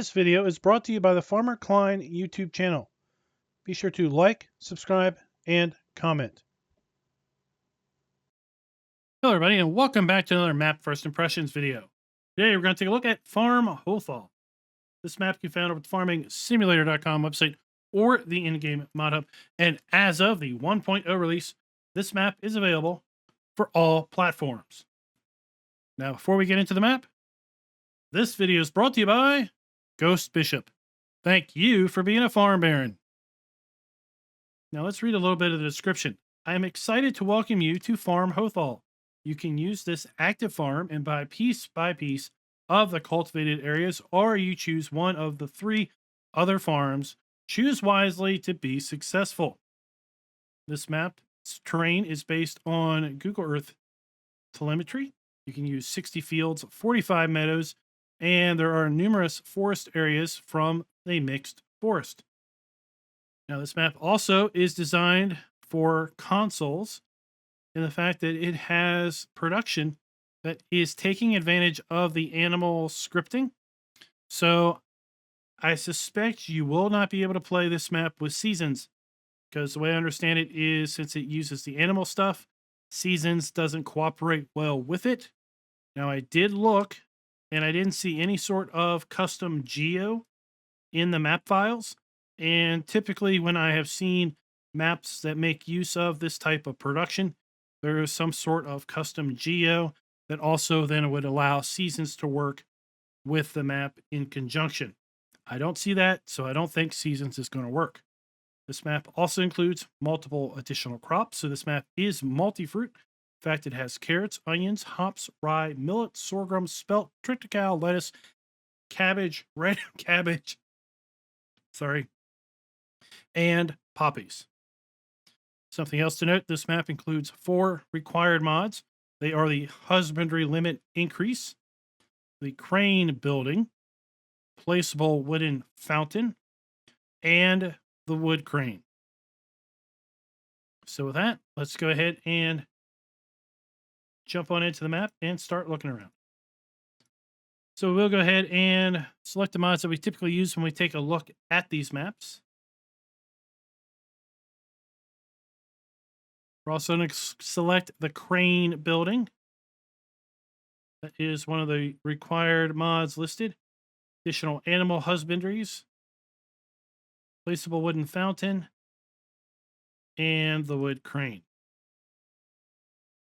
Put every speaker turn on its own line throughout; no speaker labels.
This video is brought to you by the Farmer Klein YouTube channel. Be sure to like, subscribe, and comment.
Hello everybody and welcome back to another map first impressions video. Today we're going to take a look at Farm Höllthal. This map can be found over at the farmingsimulator.com website or the in-game mod hub. And as of the 1.0 release, this map is available for all platforms. Now before we get into the map, this video is brought to you by Ghost Bishop. Thank you for being a farm baron. Now let's read a little bit of the description. I am excited to welcome you to Farm Höllthal. You can use this active farm and buy piece by piece of the cultivated areas, or you choose one of the 3 other farms. Choose wisely to be successful. This map's terrain is based on Google Earth telemetry. You can use 60 fields, 45 meadows, and there are numerous forest areas from a mixed forest. Now, this map also is designed for consoles in the fact that it has production that is taking advantage of the animal scripting. So I suspect you will not be able to play this map with seasons, because the way I understand it is, since it uses the animal stuff, seasons doesn't cooperate well with it. Now, I did look and I didn't see any sort of custom geo in the map files. And typically when I have seen maps that make use of this type of production, there is some sort of custom geo that also then would allow seasons to work with the map in conjunction. I don't see that, so I don't think seasons is going to work. This map also includes multiple additional crops, so this map is multi-fruit. In fact, it has carrots, onions, hops, rye, millet, sorghum, spelt, triticale, lettuce, cabbage, red cabbage, and poppies. Something else to note, this map includes 4 required mods. They are the husbandry limit increase, the crane building, placeable wooden fountain, and the wood crane. So with that, let's go ahead and jump on into the map and start looking around. So we'll go ahead and select the mods that we typically use when we take a look at these maps. We're also going to select the crane building. That is one of the required mods listed. Additional animal husbandries, placeable wooden fountain, and the wood crane.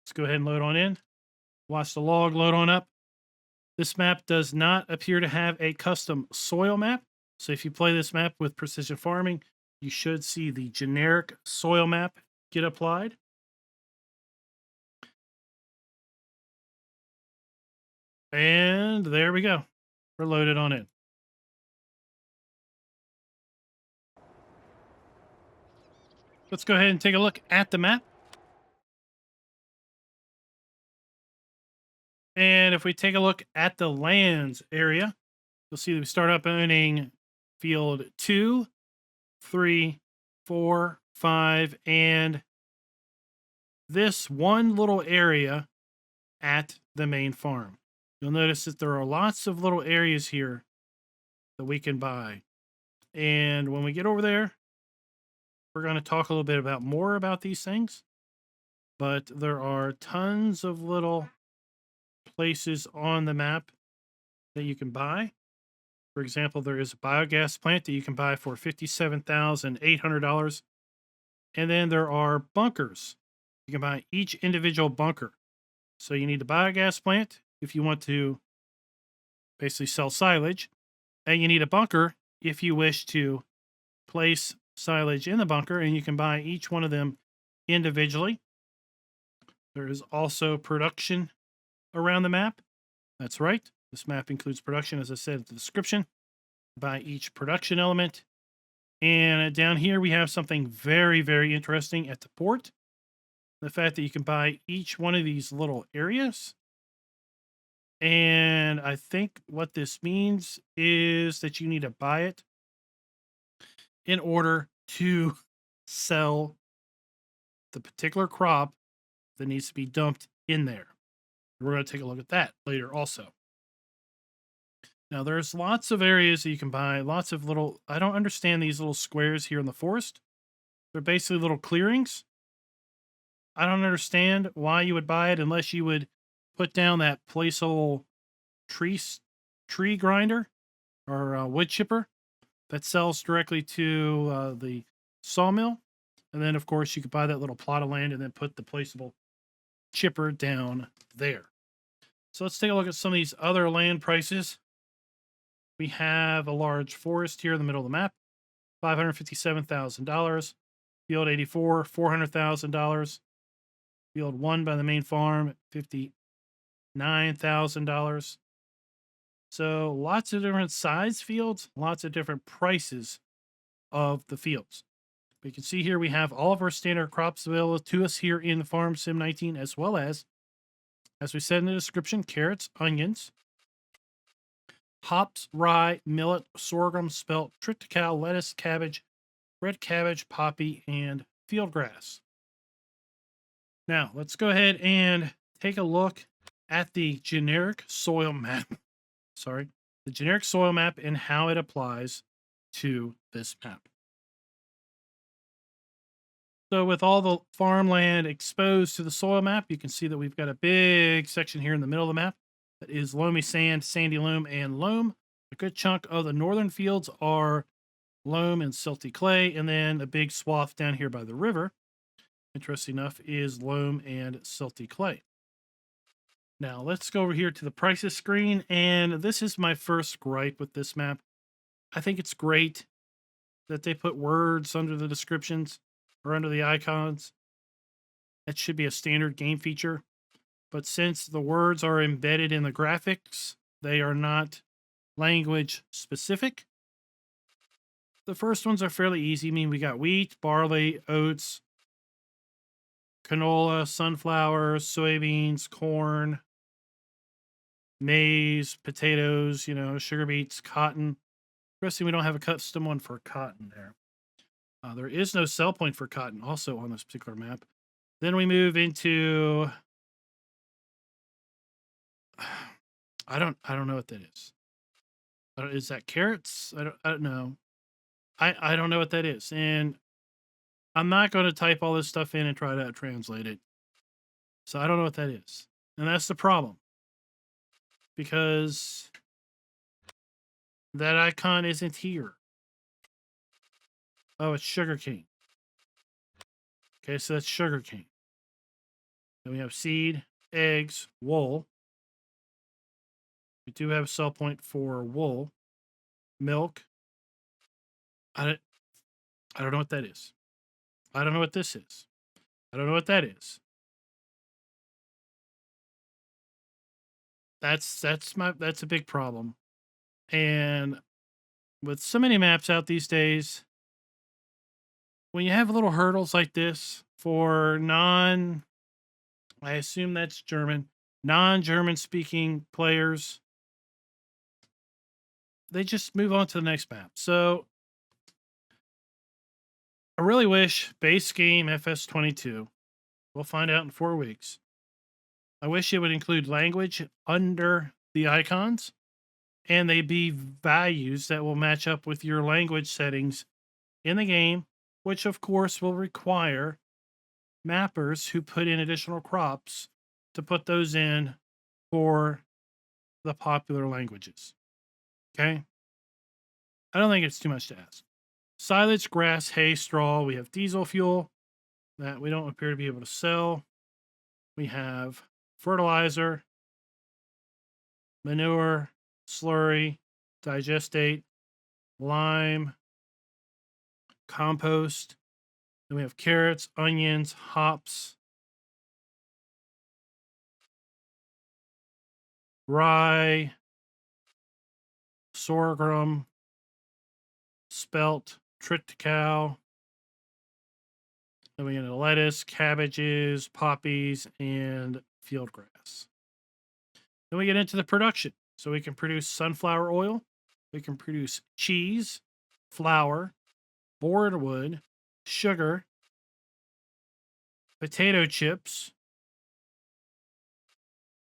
Let's go ahead and load on in. Watch the log load on up. This map does not appear to have a custom soil map. So if you play this map with precision farming, you should see the generic soil map get applied. And there we go. We're loaded on in. Let's go ahead and take a look at the map. And if we take a look at the lands area, you'll see that we start up owning field 2, 3, 4, 5, and this one little area at the main farm. You'll notice that there are lots of little areas here that we can buy. And when we get over there, we're going to talk a little bit more about these things. But there are tons of little places on the map that you can buy. For example, there is a biogas plant that you can buy for $57,800. And then there are bunkers. You can buy each individual bunker. So you need a biogas plant if you want to basically sell silage, and you need a bunker if you wish to place silage in the bunker, and you can buy each one of them individually. There is also production around the map. That's right. This map includes production, as I said in the description. Buy each production element. And down here we have something very, very interesting at the port. The fact that you can buy each one of these little areas. And I think what this means is that you need to buy it in order to sell the particular crop that needs to be dumped in there. We're going to take a look at that later also. Now, there's lots of areas that you can buy, lots of little, I don't understand these little squares here in the forest. They're basically little clearings. I don't understand why you would buy it unless you would put down that placeable tree tree grinder or wood chipper that sells directly to the sawmill. And then, of course, you could buy that little plot of land and then put the placeable chipper down there. So let's take a look at some of these other land prices. We have a large forest here in the middle of the map, $557,000. Field 84, $400,000. Field 1 by the main farm, $59,000. So lots of different size fields, lots of different prices of the fields. But you can see here we have all of our standard crops available to us here in Farm Sim 19, as well as we said in the description, carrots, onions, hops, rye, millet, sorghum, spelt, triticale, lettuce, cabbage, red cabbage, poppy, and field grass. Now, let's go ahead and take a look at the generic soil map. Sorry, the generic soil map and how it applies to this map. So with all the farmland exposed to the soil map, you can see that we've got a big section here in the middle of the map that is loamy sand, sandy loam, and loam. A good chunk of the northern fields are loam and silty clay, and then a big swath down here by the river, interesting enough, is loam and silty clay. Now let's go over here to the prices screen, and this is my first gripe with this map. I think it's great that they put words under the descriptions or under the icons. That should be a standard game feature. But since the words are embedded in the graphics, they are not language specific. The first ones are fairly easy. I mean, we got wheat, barley, oats, canola, sunflowers, soybeans, corn, maize, potatoes, sugar beets, cotton. Interesting, we don't have a custom one for cotton there. There is no sell point for cotton also on this particular map. Then we move into I don't know what that is. Is that carrots? I don't know. I don't know what that is. And I'm not going to type all this stuff in and try to translate it. So I don't know what that is. And that's the problem. Because that icon isn't here. Oh, it's sugarcane. Okay, so that's sugarcane. Then we have seed, eggs, wool. We do have a sell point for wool, milk. I don't know what that is. I don't know what this is. I don't know what that is. That's a big problem. And with so many maps out these days, when you have little hurdles like this for I assume that's German, non-German speaking players, they just move on to the next map. So I really wish base game FS22, we'll find out in 4 weeks. I wish it would include language under the icons and they be values that will match up with your language settings in the game, which of course will require mappers who put in additional crops to put those in for the popular languages. Okay? I don't think it's too much to ask. Silage, grass, hay, straw. We have diesel fuel that we don't appear to be able to sell. We have fertilizer, manure, slurry, digestate, lime, compost. Then we have carrots, onions, hops, rye, sorghum, spelt, triticale. Then we get lettuce, cabbages, poppies, and field grass. Then we get into the production. So we can produce sunflower oil. We can produce cheese, flour, boardwood, sugar, potato chips,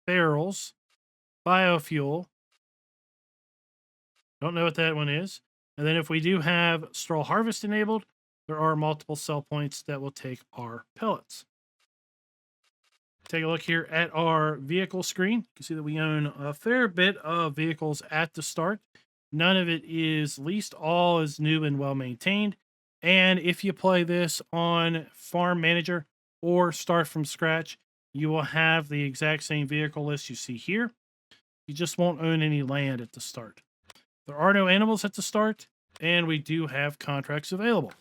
barrels, biofuel, Don't know what that one is. And then if we do have straw harvest enabled, there are multiple sell points that will take our pellets. Take a look here at our vehicle screen. You can see that we own a fair bit of vehicles at the start. None of it is leased. All is new and well maintained. And if you play this on Farm Manager or start from scratch, you will have the exact same vehicle list you see here. You just won't own any land at the start. There are no animals at the start, and we do have contracts available.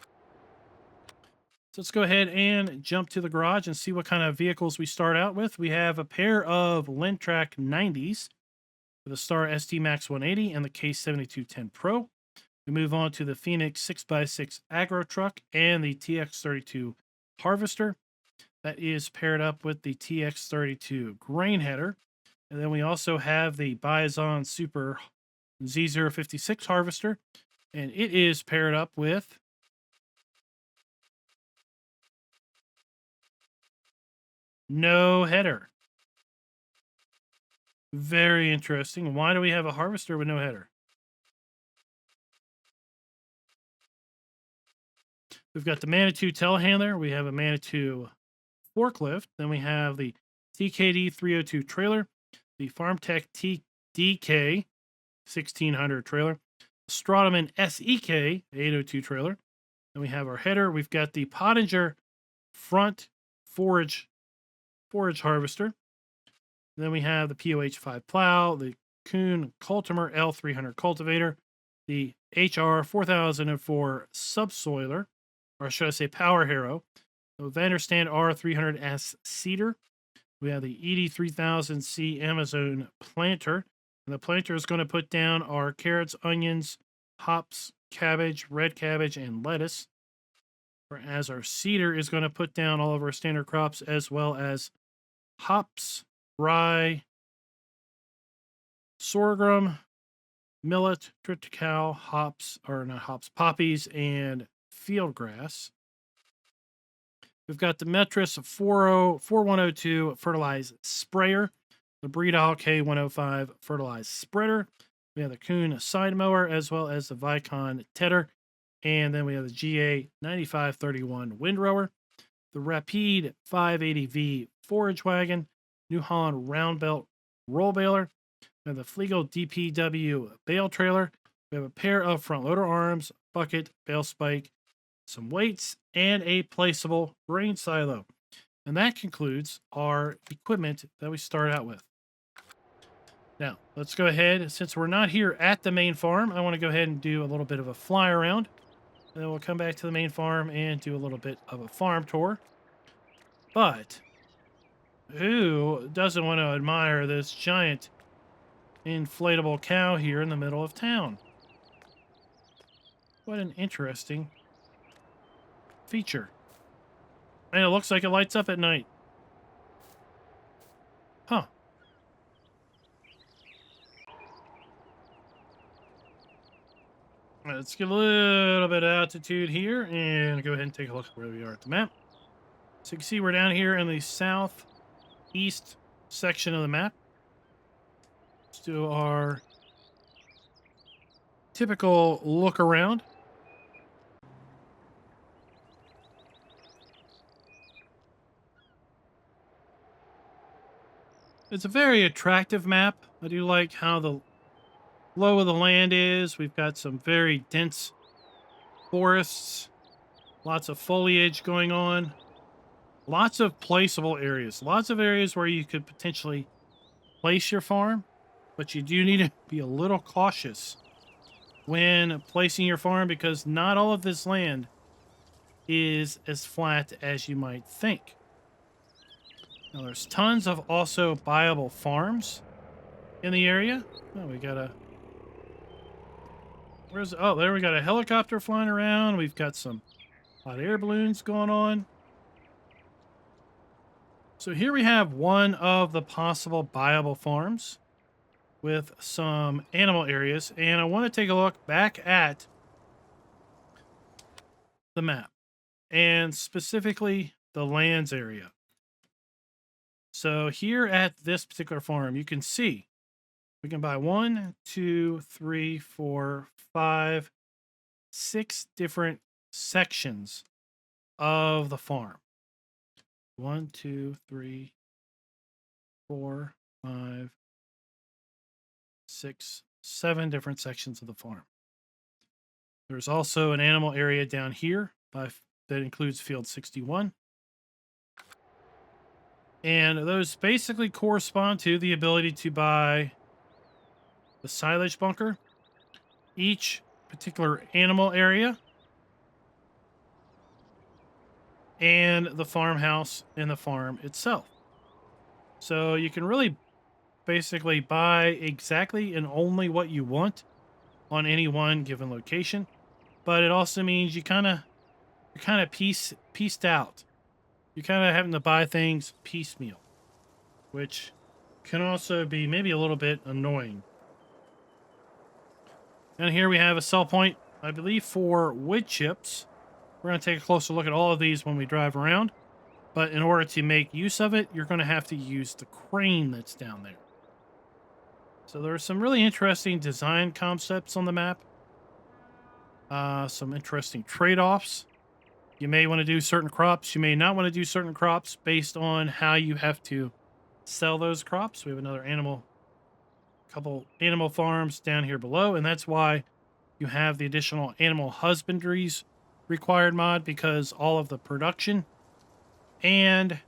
So let's go ahead and jump to the garage and see what kind of vehicles we start out with. We have a pair of Lintrack 90s with the Star ST Max 180 and the K7210 Pro. We move on to the Phoenix 6x6 Agro Truck and the TX32 Harvester. That is paired up with the TX32 Grain Header. And then we also have the Bison Super Z056 Harvester, and it is paired up with no header. Very interesting. Why do we have a harvester with no header? We've got the Manitou telehandler. We have a Manitou forklift. Then we have the TKD 302 trailer, the FarmTech TDK 1600 trailer, Stratoman SEK 802 trailer. Then we have our header. We've got the Pottinger front forage harvester. Then we have the POH5 plow, the Kuhn Cultimer L300 cultivator, the HR 4004 subsoiler, or should I say power harrow, the Vanderstand R300S seeder. We have the ED3000C Amazon planter. And the planter is going to put down our carrots, onions, hops, cabbage, red cabbage, and lettuce. Whereas our seeder is going to put down all of our standard crops as well as hops, rye, sorghum, millet, triticale, poppies, and field grass. We've got the Metris 4102 fertilized sprayer, the Breedal K105 fertilized spreader. We have the Kuhn side mower as well as the Vicon tedder. And then we have the GA 9531 windrower, the Rapide 580V forage wagon, New Holland round belt roll baler. We have the Flegel DPW bale trailer. We have a pair of front loader arms, bucket, bale spike, some weights, and a placeable grain silo. And that concludes our equipment that we start out with. Now, let's go ahead. Since we're not here at the main farm, I want to go ahead and do a little bit of a fly around. And then we'll come back to the main farm and do a little bit of a farm tour. But who doesn't want to admire this giant inflatable cow here in the middle of town? What an interesting feature. And it looks like it lights up at night. Huh. Let's get a little bit of altitude here and go ahead and take a look at where we are at the map. So you can see we're down here in the southeast section of the map. Let's do our typical look around. It's a very attractive map. I do like how the low of the land is. We've got some very dense forests, lots of foliage going on, lots of placeable areas, lots of areas where you could potentially place your farm, but you do need to be a little cautious when placing your farm because not all of this land is as flat as you might think. Now, there's tons of also viable farms in the area. Oh, we got a... Oh, there we got a helicopter flying around. We've got some hot air balloons going on. So here we have one of the possible viable farms with some animal areas. And I want to take a look back at the map and specifically the lands area. So here at this particular farm, you can see We can buy 1, 2, 3, 4, 5, 6 different sections of the farm. 1, 2, 3, 4, 5, 6, 7 different sections of the farm. There's also an animal area down here that includes field 61. And those basically correspond to the ability to buy the silage bunker, each particular animal area, and the farmhouse and the farm itself. So you can really basically buy exactly and only what you want on any one given location. But it also means you're kind of pieced out. You're kind of having to buy things piecemeal, which can also be maybe a little bit annoying. And here we have a sell point, I believe, for wood chips. We're going to take a closer look at all of these when we drive around. But in order to make use of it, you're going to have to use the crane that's down there. So there are some really interesting design concepts on the map. Some interesting trade-offs. You may want to do certain crops. You may not want to do certain crops based on how you have to sell those crops. We have another couple animal farms down here below, and that's why you have the additional animal husbandries required mod, because all of the production and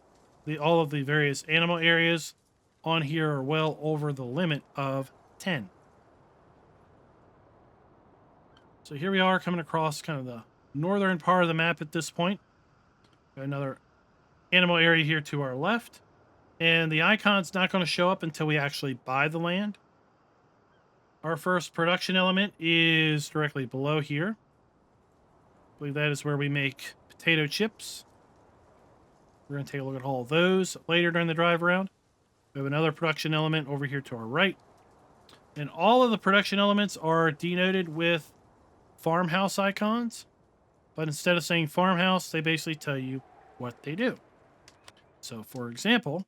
all of the various animal areas on here are well over the limit of 10. So here we are coming across kind of the northern part of the map at this point. Got another animal area here to our left. And the icon's not going to show up until we actually buy the land. Our first production element is directly below here. I believe that is where we make potato chips. We're going to take a look at all of those later during the drive around. We have another production element over here to our right. And all of the production elements are denoted with farmhouse icons. But instead of saying farmhouse, they basically tell you what they do. So, for example,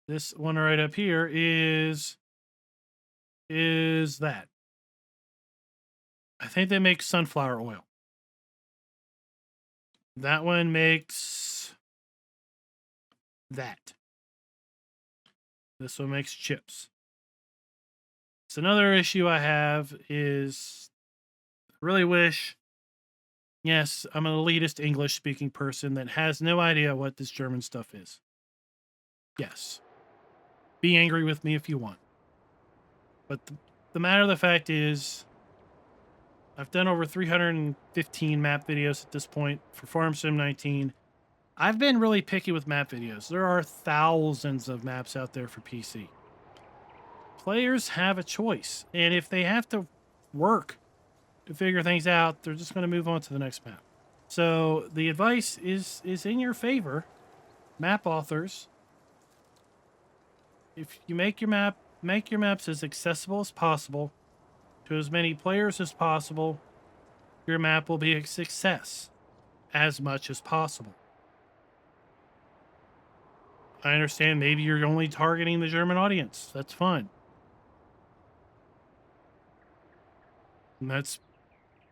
this one right up here is that. I think they make sunflower oil. That one makes that. This one makes chips. So another issue I have is I really wish, yes, I'm an elitist English speaking person that has no idea what this German stuff is. Yes. Be angry with me if you want. But the matter of the fact is, I've done over 315 map videos at this point for Farm Sim 19. I've been really picky with map videos. There are thousands of maps out there for PC. Players have a choice, and if they have to work to figure things out, they're just going to move on to the next map. So the advice is in your favor, map authors. If you make your maps as accessible as possible to as many players as possible, your map will be a success as much as possible. I understand maybe you're only targeting the German audience. That's fine. And that's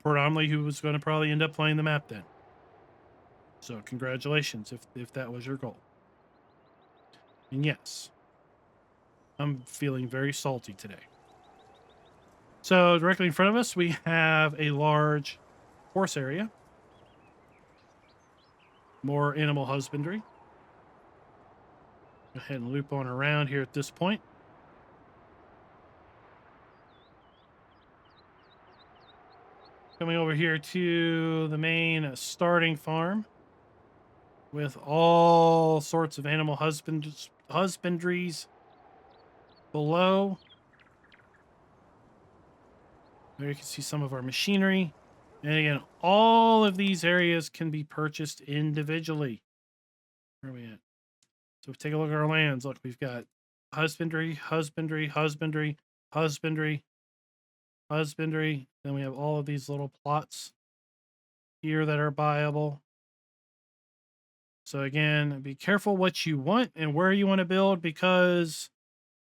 predominantly who was going to probably end up playing the map then. So congratulations if that was your goal. And yes, I'm feeling very salty today. So directly in front of us, we have a large horse area. More animal husbandry. Go ahead and loop on around here at this point. Coming over here to the main starting farm with all sorts of animal husbandries below. There you can see some of our machinery. And again, all of these areas can be purchased individually. Where are we at? So if we take a look at our lands, look, we've got husbandry, husbandry, husbandry, husbandry, husbandry. Then we have all of these little plots here that are buyable. So again, be careful what you want and where you want to build, because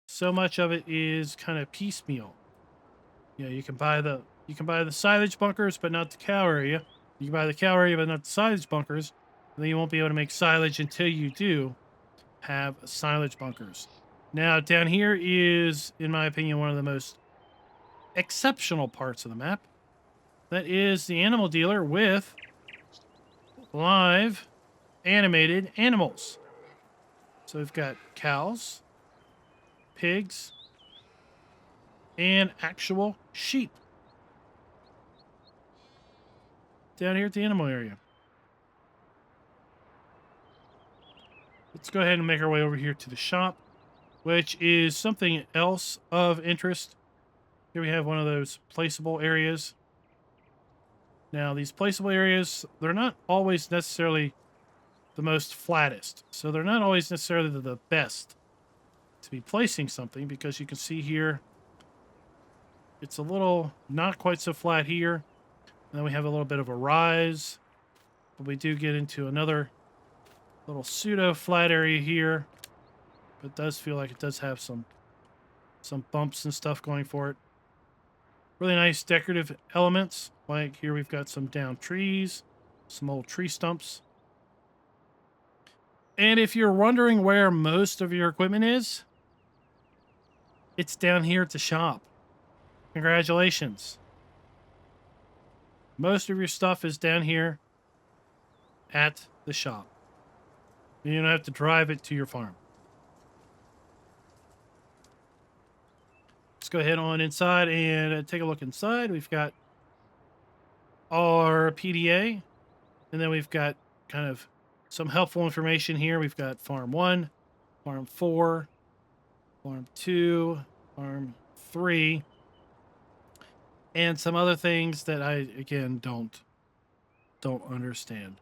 so much of it is kind of piecemeal. You know, you can buy the silage bunkers, but not the cow area. You can buy the cow area, but not the silage bunkers. And then you won't be able to make silage until you do have silage bunkers. Now, down here is, in my opinion, one of the most exceptional parts of the map. That is the animal dealer with live animated animals. So we've got cows, pigs, and actual sheep down here at the animal area. Let's go ahead and make our way over here to the shop, which is something else of interest. Here we have one of those placeable areas. Now, these placeable areas, they're not always necessarily the most flattest. So they're not always necessarily the best to be placing something, because you can see here, it's a little not quite so flat here. And then we have a little bit of a rise, but we do get into another little pseudo flat area here. But it does feel like it does have some bumps and stuff going for it. Really nice decorative elements. Like here we've got some downed trees, some old tree stumps. And if you're wondering where most of your equipment is, it's down here at the shop. Congratulations. Most of your stuff is down here at the shop. You don't have to drive it to your farm. Let's go ahead on inside and take a look inside. We've got our PDA, and then we've got kind of some helpful information here. We've got Farm 1, Farm 4, Farm 2, Farm 3, and some other things that I, again, don't understand.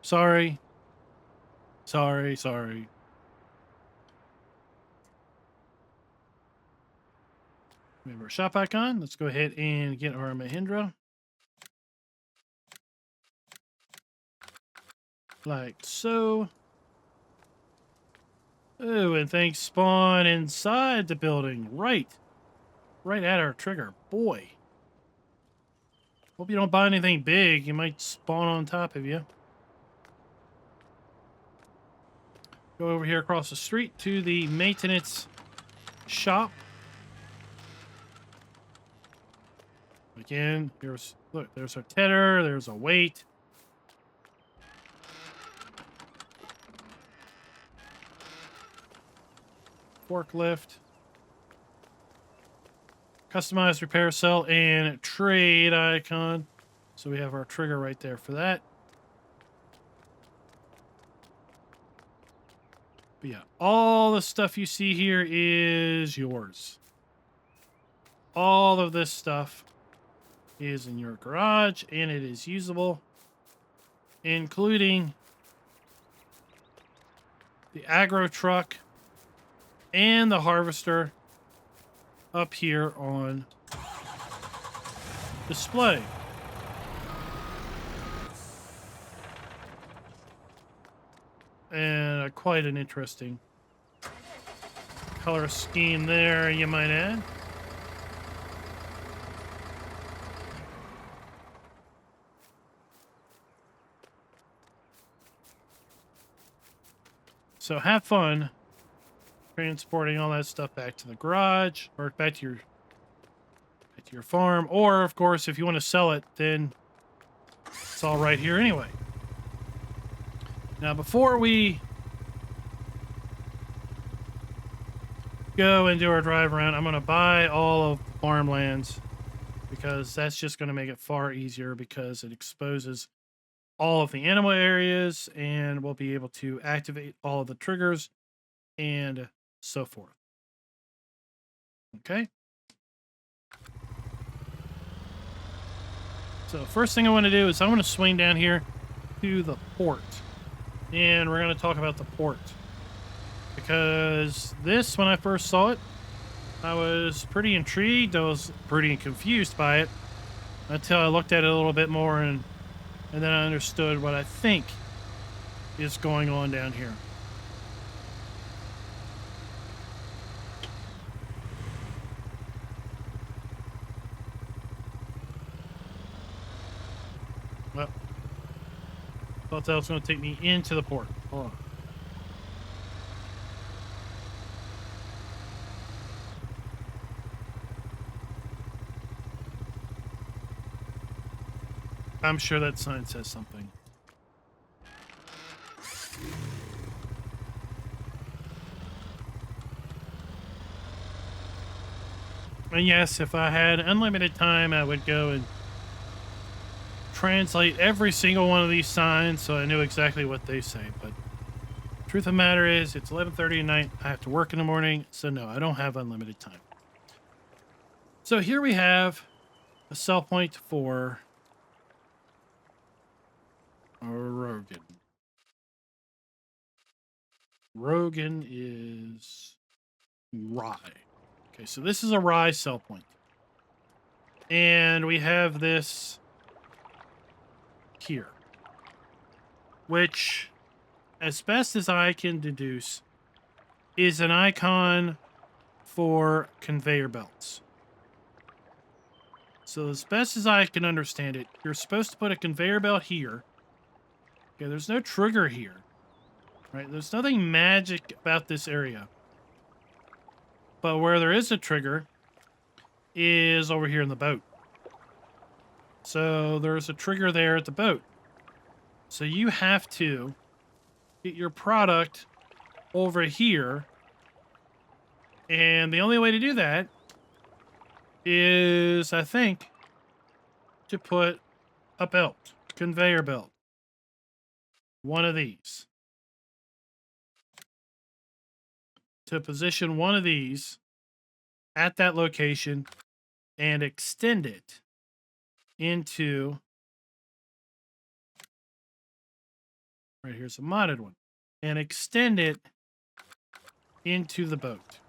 Sorry. We have our shop icon. Let's go ahead and get our Mahindra. Like so. Oh, and things spawn inside the building. Right at our trigger. Boy. Hope you don't buy anything big. You might spawn on top of you. Go over here across the street to the maintenance shop. Again, there's our tedder, there's a weight. Forklift. Customize, repair, sell, and trade icon. So we have our trigger right there for that. But yeah, all the stuff you see here is yours. All of this stuff is in your garage, and it is usable, including the agro truck and the harvester up here on display. And quite an interesting color scheme there, you might add. So have fun transporting all that stuff back to the garage, or back to your farm. Or, of course, if you want to sell it, then it's all right here anyway. Now, before we go and do our drive around, I'm going to buy all of the farmlands, because that's just going to make it far easier, because it exposes all of the animal areas, and we'll be able to activate all of the triggers and so forth. Okay. So first thing I want to do is I want to swing down here to the port, and we're going to talk about the port, because this, when I first saw it, I was pretty intrigued. I was pretty confused by it until I looked at it a little bit more, and then I understood what I think is going on down here. Well, thought that was going to take me into the port. Hold on. I'm sure that sign says something. And yes, if I had unlimited time, I would go and translate every single one of these signs so I knew exactly what they say. But truth of the matter is, it's 11:30 at night. I have to work in the morning, so no, I don't have unlimited time. So here we have a sell point for Rogan. Rogan is rye. Okay, so this is a rye sell point. And we have this here, which, as best as I can deduce, is an icon for conveyor belts. So as best as I can understand it, you're supposed to put a conveyor belt here. Okay, there's no trigger here. Right? There's nothing magic about this area. But where there is a trigger is over here in the boat. So there's a trigger there at the boat. So you have to get your product over here. And the only way to do that is, I think, to put a belt, conveyor belt. One of these. To position one of these at that location and extend it into, right here's a modded one, and extend it into the boat.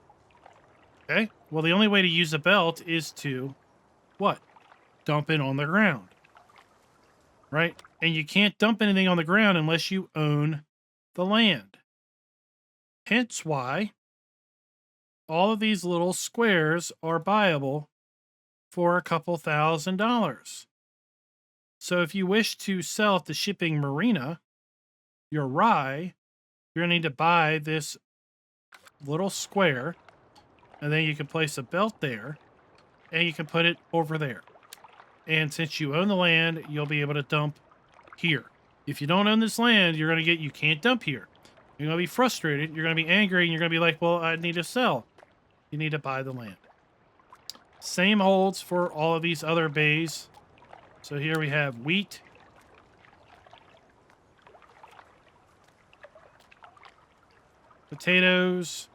Okay, well, the only way to use a belt is to what? Dump it on the ground, right? And you can't dump anything on the ground unless you own the land. Hence why all of these little squares are buyable for a couple $1,000s. So if you wish to sell at the shipping marina your rye, you're going to need to buy this little square, and then you can place a belt there, and you can put it over there. And since you own the land, you'll be able to dump here. If you don't own this land, you can't dump here. You're going to be frustrated, you're going to be angry, and you're going to be like, well, I need to sell. You need to buy the land. Same holds for all of these other bays. So here we have wheat, potatoes,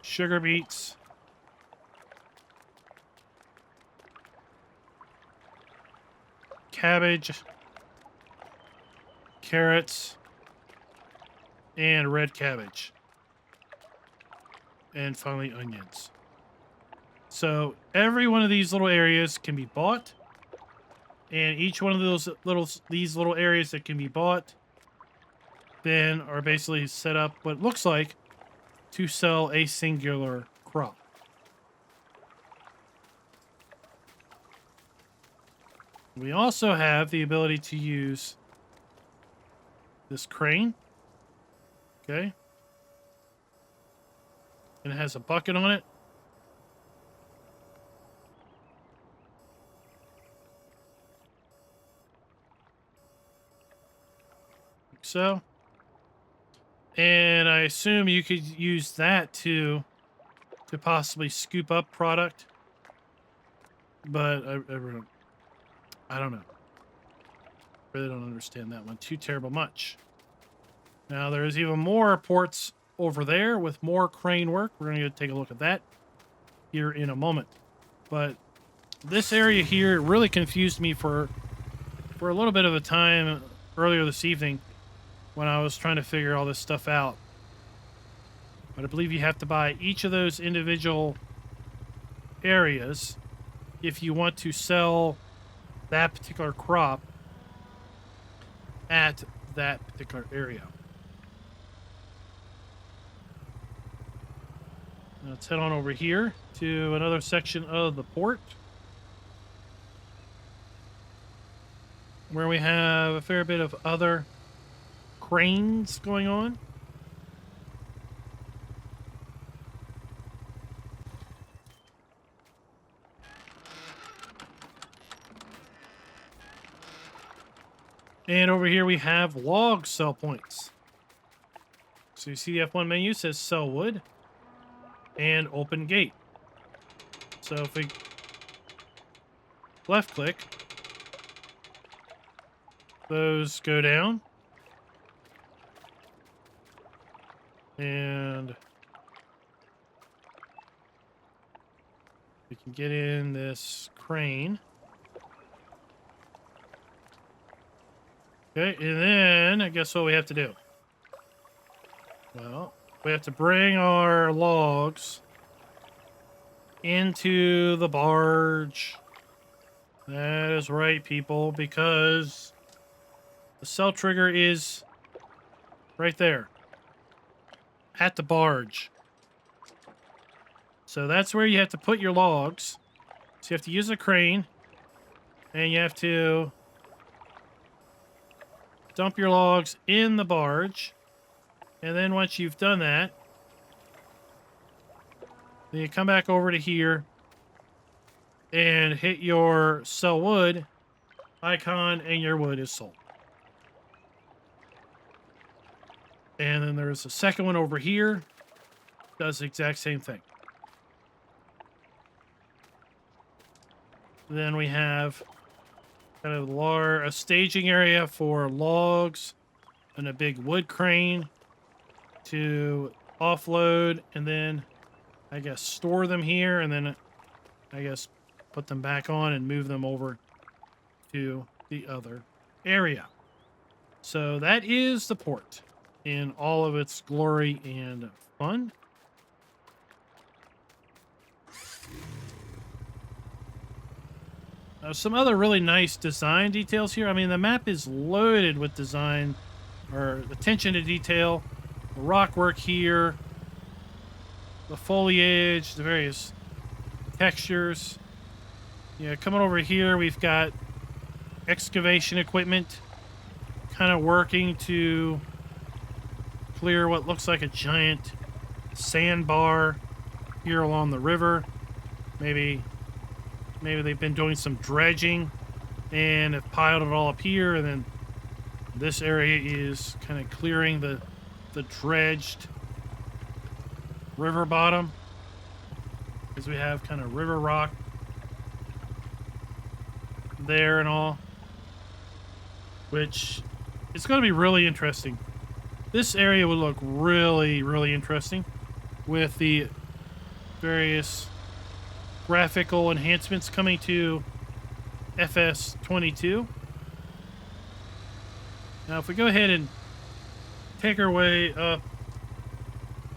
sugar beets, cabbage, carrots, and red cabbage. And finally, onions. So every one of these little areas can be bought, and each one of these little areas that can be bought then are basically set up what looks like to sell a singular crop. We also have the ability to use this crane. Okay. And it has a bucket on it. Like so. And I assume you could use that to possibly scoop up product. But I don't know. Really don't understand that one too terrible much. Now there's even more ports over there with more crane work. We're going to take a look at that here in a moment. But this area here really confused me for a little bit of a time earlier this evening when I was trying to figure all this stuff out. But I believe you have to buy each of those individual areas if you want to sell that particular crop at that particular area. Now let's head on over here to another section of the port, where we have a fair bit of other cranes going on. And over here we have log sell points. So you see the F1 menu says sell wood and open gate. So if we left click, those go down. And we can get in this crane. Okay, and then I guess what we have to do? Well, we have to bring our logs into the barge. That is right, people, because the sell trigger is right there at the barge. So that's where you have to put your logs. So you have to use a crane, and you have to dump your logs in the barge. And then once you've done that, then you come back over to here and hit your sell wood icon, and your wood is sold. And then there's a second one over here. Does the exact same thing. Then we have kind of a staging area for logs and a big wood crane to offload, and then I guess store them here, and then I guess put them back on and move them over to the other area. So that is the port in all of its glory and fun. Some other really nice design details here. I mean, the map is loaded with design or attention to detail. The rock work here, the foliage, the various textures. Yeah, coming over here, we've got excavation equipment kind of working to clear what looks like a giant sandbar here along the river. Maybe they've been doing some dredging and have piled it all up here, and then this area is kind of clearing the dredged river bottom, because we have kind of river rock there and all, which is going to be really interesting. This area would look really, really interesting with the various graphical enhancements coming to FS22. Now, if we go ahead and take our way up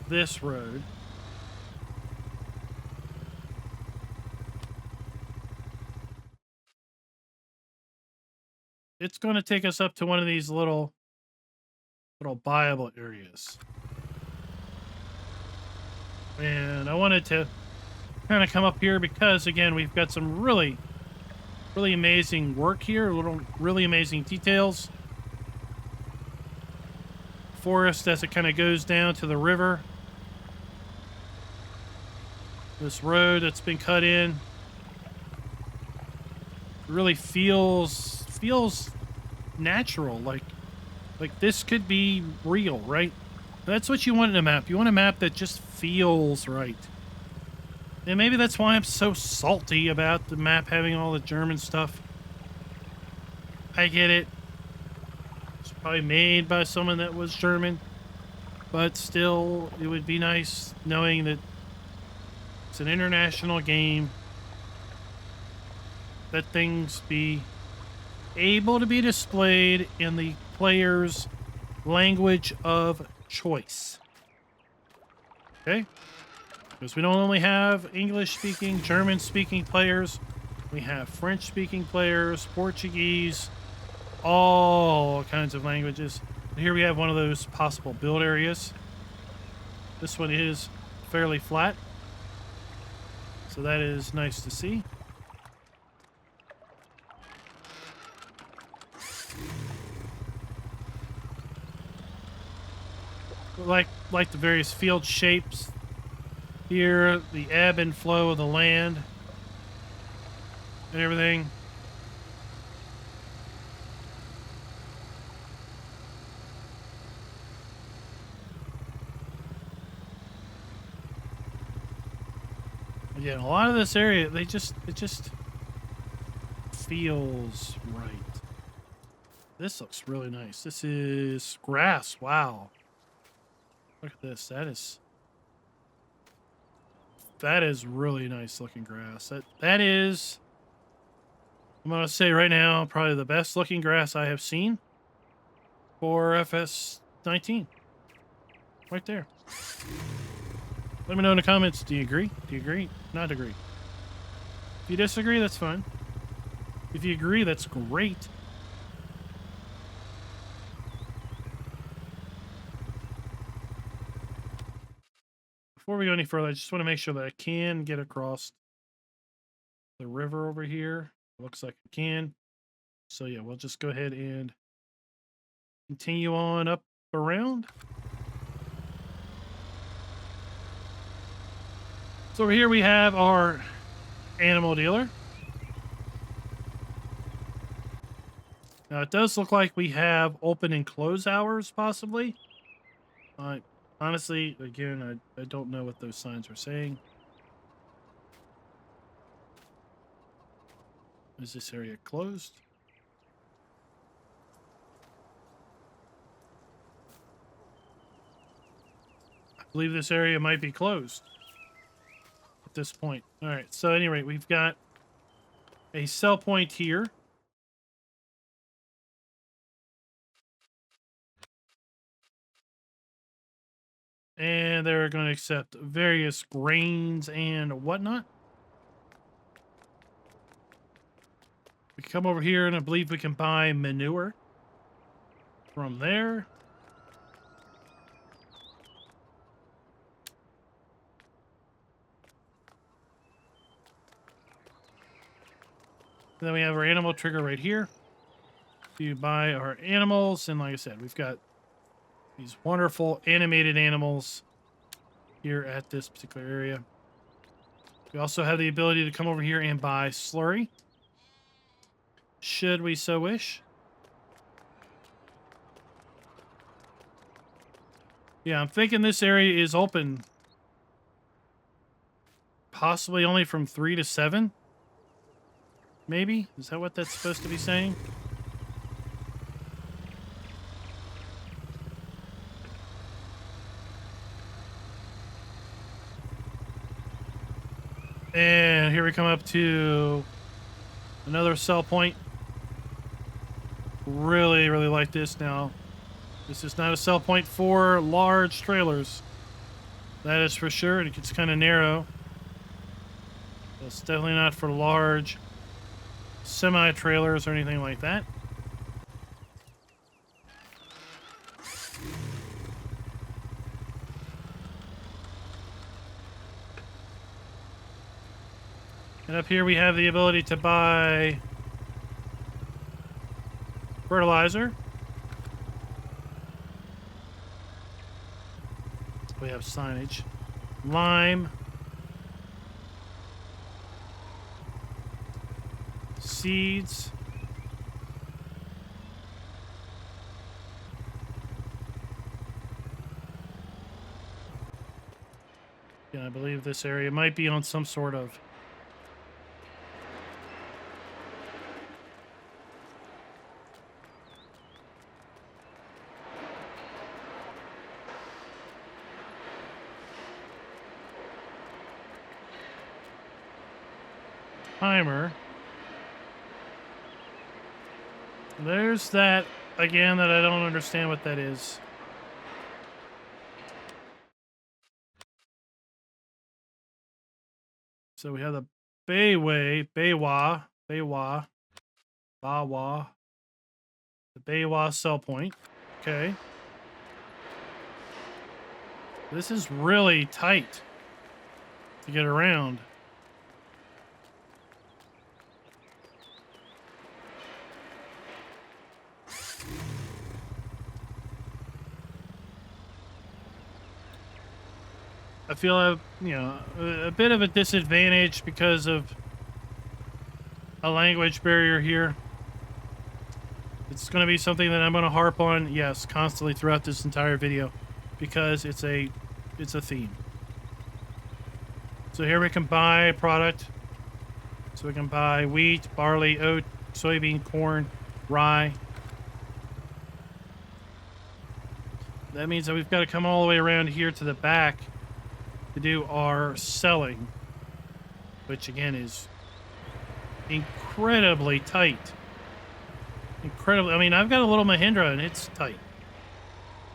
this road, it's going to take us up to one of these little buyable areas. And I wanted to kind of come up here because, again, we've got some really, really amazing work here, really amazing details. Forest as it kind of goes down to the river. This road that's been cut in really feels natural, like this could be real, right? That's what you want in a map. You want a map that just feels right. And maybe that's why I'm so salty about the map having all the German stuff. I get it. It's probably made by someone that was German. But still, it would be nice knowing that it's an international game, that things be able to be displayed in the player's language of choice. Okay? Because we don't only have English-speaking, German-speaking players. We have French-speaking players, Portuguese, all kinds of languages. Here we have one of those possible build areas. This one is fairly flat, so that is nice to see. Like the various field shapes here, the ebb and flow of the land and everything. Yeah, a lot of this area, it just feels right. This looks really nice. This is grass. Wow. Look at this. That is really nice looking grass. That is, I'm going to say right now, probably the best looking grass I have seen for FS19. Right there. Let me know in the comments. Do you agree? Do you agree? Not agree. If you disagree, that's fine. If you agree, that's great. Before we go any further, I just want to make sure that I can get across the river over here. Looks like I can. So yeah, we'll just go ahead and continue on up around. So over here we have our animal dealer. Now it does look like we have open and close hours, possibly. Honestly, again, I don't know what those signs are saying. Is this area closed? I believe this area might be closed at this point. All right, so at any rate, we've got a sell point here. And they're going to accept various grains and whatnot. We can come over here and I believe we can buy manure from there. Then we have our animal trigger right here to buy our animals. And like I said, we've got these wonderful animated animals here at this particular area. We also have the ability to come over here and buy slurry, should we so wish. Yeah, I'm thinking this area is open possibly only from 3 to 7. Maybe? Is that what that's supposed to be saying? And here we come up to another sell point. Really, really like this now. This is not a sell point for large trailers. That is for sure. It gets kind of narrow. It's definitely not for large semi-trailers or anything like that. And up here we have the ability to buy fertilizer. We have signage. Lime. Seeds. Yeah, I believe this area might be on some sort of timer. There's that again that I don't understand what that is. So we have the Bawa, The Baywa sell point. Okay. This is really tight to get around. I feel a bit of a disadvantage because of a language barrier here. It's going to be something that I'm going to harp on, yes, constantly throughout this entire video, because it's a theme. So here we can buy product. So we can buy wheat, barley, oat, soybean, corn, rye. That means that we've got to come all the way around here to the back to do our selling, which again is incredibly tight. Incredibly. I mean, I've got a little Mahindra and it's tight.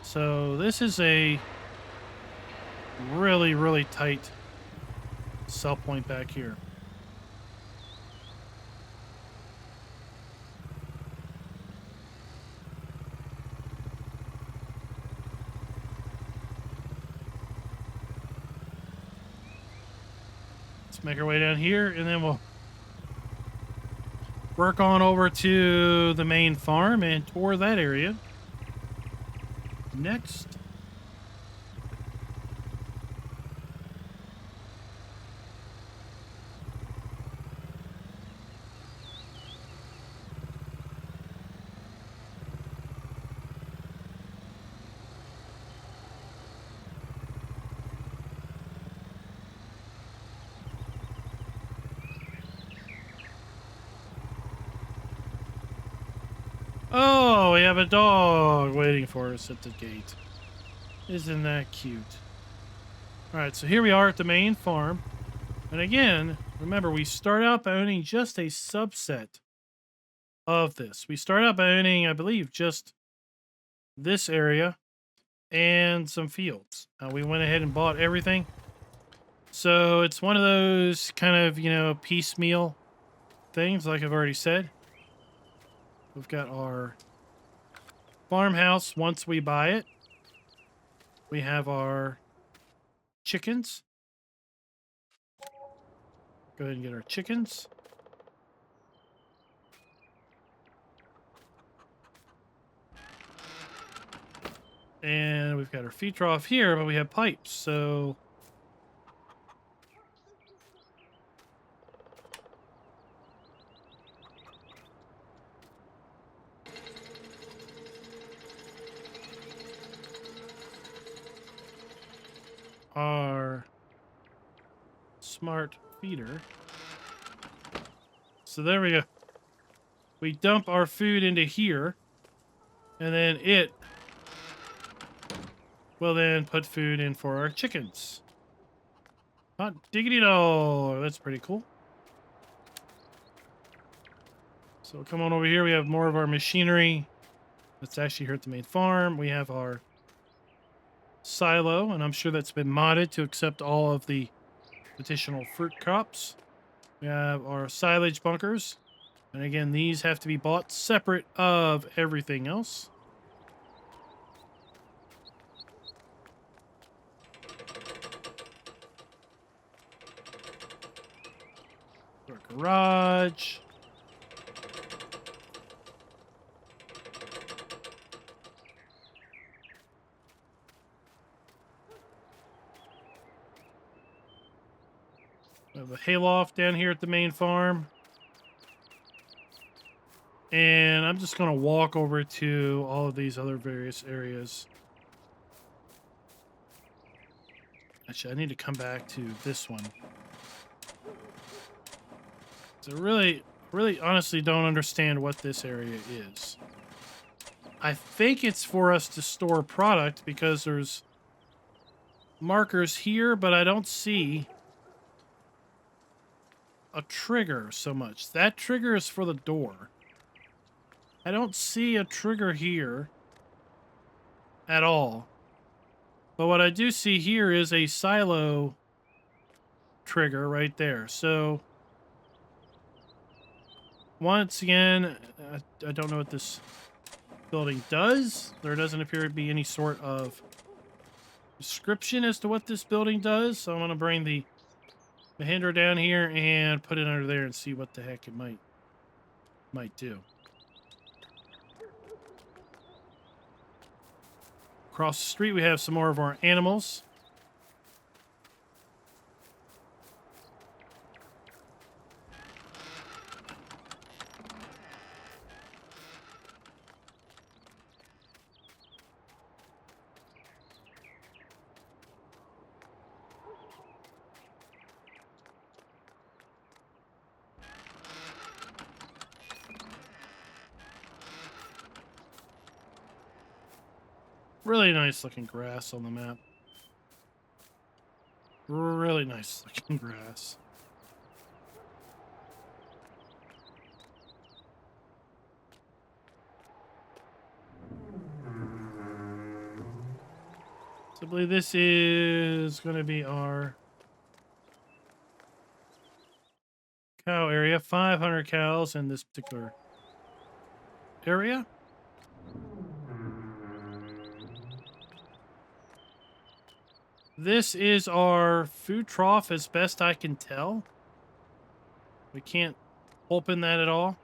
So this is a really, really tight sell point back here. Let's make our way down here and then we'll work on over to the main farm and tour that area next. Oh, we have a dog waiting for us at the gate. Isn't that cute? All right, so here we are at the main farm. And again, remember, we start out by owning just a subset of this. We start out by owning, I believe, just this area and some fields. We went ahead and bought everything. So it's one of those kind of, piecemeal things, like I've already said. We've got our farmhouse once we buy it. We have our chickens. Go ahead and get our chickens. And we've got our feed trough here, but we have pipes, so our smart feeder. So there we go. We dump our food into here, and then it will then put food in for our chickens. Hot diggity dog. That's pretty cool. So come on over here. We have more of our machinery. That's actually here at the main farm. We have our silo, and I'm sure that's been modded to accept all of the additional fruit crops. We have our silage bunkers, and again, these have to be bought separate of everything else. Our garage. We have a hayloft down here at the main farm. And I'm just going to walk over to all of these other various areas. Actually, I need to come back to this one. So really honestly don't understand what this area is. I think it's for us to store product because there's markers here, but I don't see a trigger so much. That trigger is for the door. I don't see a trigger here at all. But what I do see here is a silo trigger right there. So once again, I don't know what this building does. There doesn't appear to be any sort of description as to what this building does. So I'm going to bring the Mahindra down here and put it under there and see what the heck it might do. Across the street, we have some more of our animals. Really nice looking grass on the map. Really nice looking grass. So I believe this is going to be our cow area. 500 cows in this particular area. This is our food trough as best I can tell. We can't open that at all.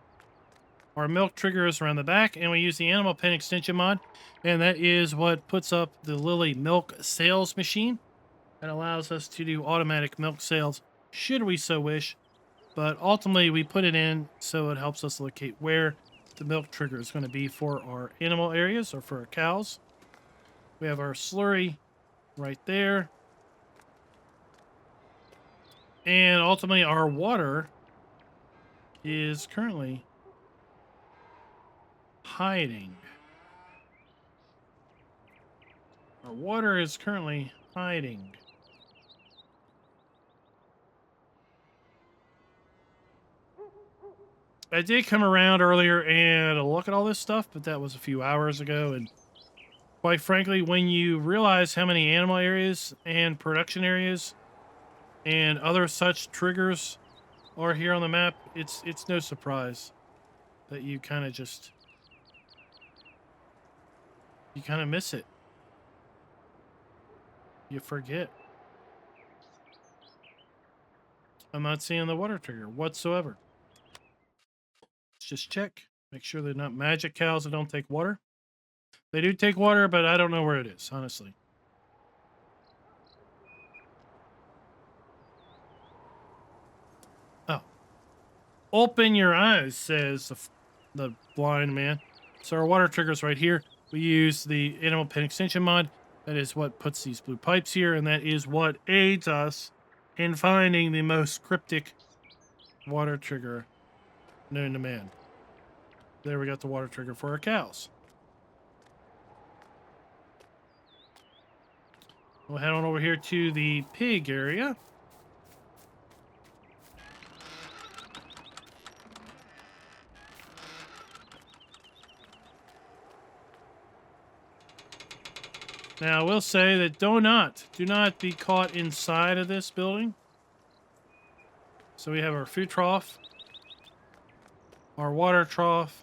Our milk trigger is around the back, and we use the animal pen extension mod, and that is what puts up the Lily milk sales machine. That allows us to do automatic milk sales should we so wish, but ultimately we put it in so it helps us locate where the milk trigger is going to be for our animal areas or for our cows. We have our slurry right there. And ultimately our water is currently hiding. Our water is currently hiding. I did come around earlier and look at all this stuff, but that was a few hours ago, and quite frankly, when you realize how many animal areas and production areas and other such triggers are here on the map, it's no surprise that you kind of miss it. You forget. I'm not seeing the water trigger whatsoever. Let's just check. Make sure they're not magic cows that don't take water. They do take water, but I don't know where it is, honestly. Oh. Open your eyes, says the blind man. So our water trigger's right here. We use the animal pen extension mod. That is what puts these blue pipes here, and that is what aids us in finding the most cryptic water trigger known to man. There we got the water trigger for our cows. We'll head on over here to the pig area. Now, I will say that do not be caught inside of this building. So we have our food trough, our water trough,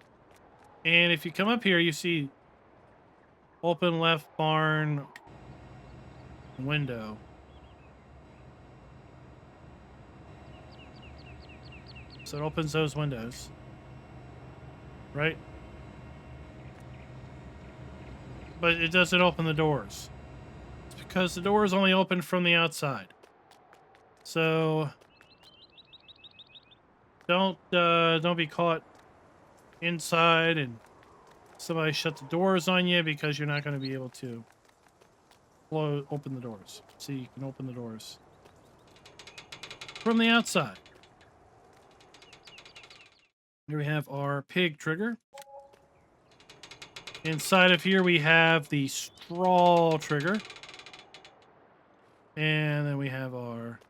and if you come up here, you see open left barn window. So it opens those windows, right? But it doesn't open the doors. It's because the doors only open from the outside. So don't be caught inside and somebody shut the doors on you, because you're not going to be able to open the doors. See, you can open the doors from the outside. Here we have our pig trigger. Inside of here we have the straw trigger. And then we have our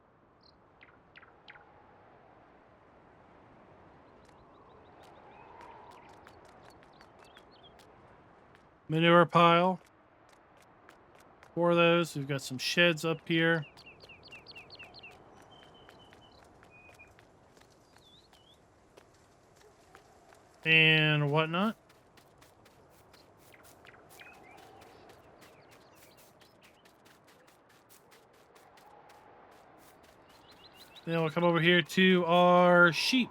manure pile. 4 of those. We've got some sheds up here. And whatnot. Then we'll come over here to our sheep.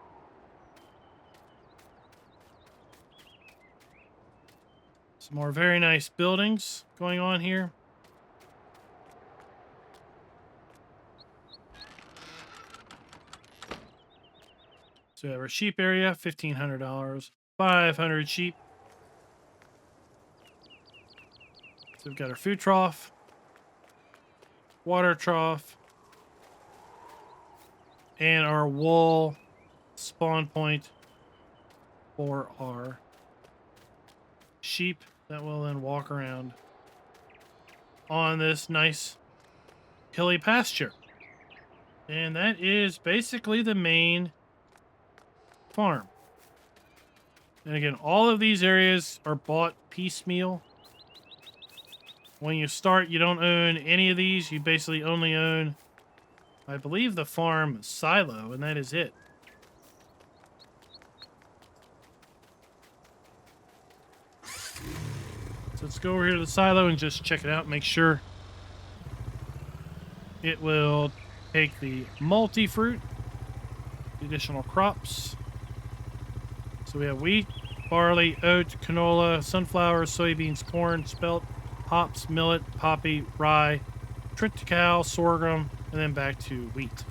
Some more very nice buildings going on here. So we have our sheep area, $1,500, 500 sheep. So we've got our food trough, water trough, and our wool spawn point for our sheep that will then walk around on this nice hilly pasture. And that is basically the main farm. And again, all of these areas are bought piecemeal. When you start, you don't own any of these. You basically only own, I believe, the farm silo, and that is it. So let's go over here to the silo and just check it out. Make sure it will take the multi-fruit, the additional crops. So we have wheat, barley, oat, canola, sunflower, soybeans, corn, spelt, hops, millet, poppy, rye, triticale, sorghum, and then back to wheat.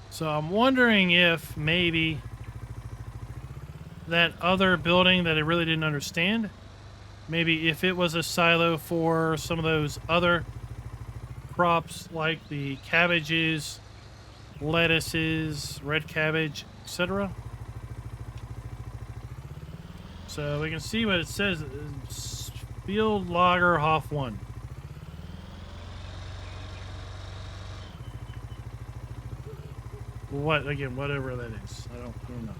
So I'm wondering if maybe that other building that I really didn't understand, maybe if it was a silo for some of those other crops like the cabbages, lettuces, red cabbage, etc. So we can see what it says. Field Lager Hof 1. What, again, whatever that is. I don't know.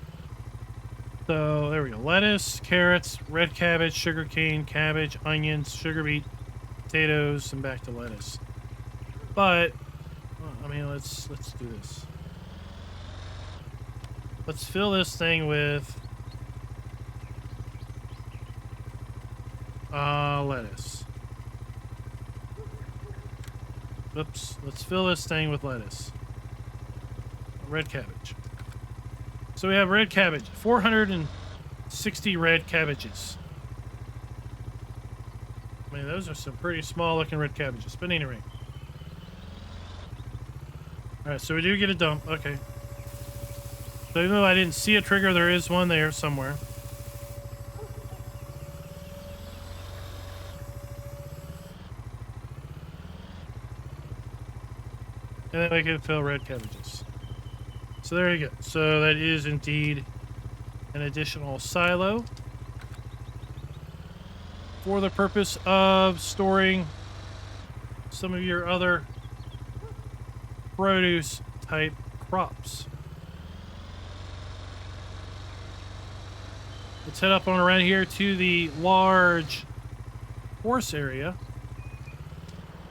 So there we go. Lettuce, carrots, red cabbage, sugar cane, cabbage, onions, sugar beet, potatoes, and back to lettuce. But well, I mean, let's do this. Let's fill this thing with lettuce. Oops. Let's fill this thing with lettuce. Red cabbage. So we have red cabbage. 460 red cabbages. I mean, those are some pretty small looking red cabbages. But anyway. Alright, so we do get a dump. Okay. So even though I didn't see a trigger, there is one there somewhere. And then we can fill red cabbages. So there you go. So that is indeed an additional silo for the purpose of storing some of your other produce type crops. Let's head up on around here to the large horse area.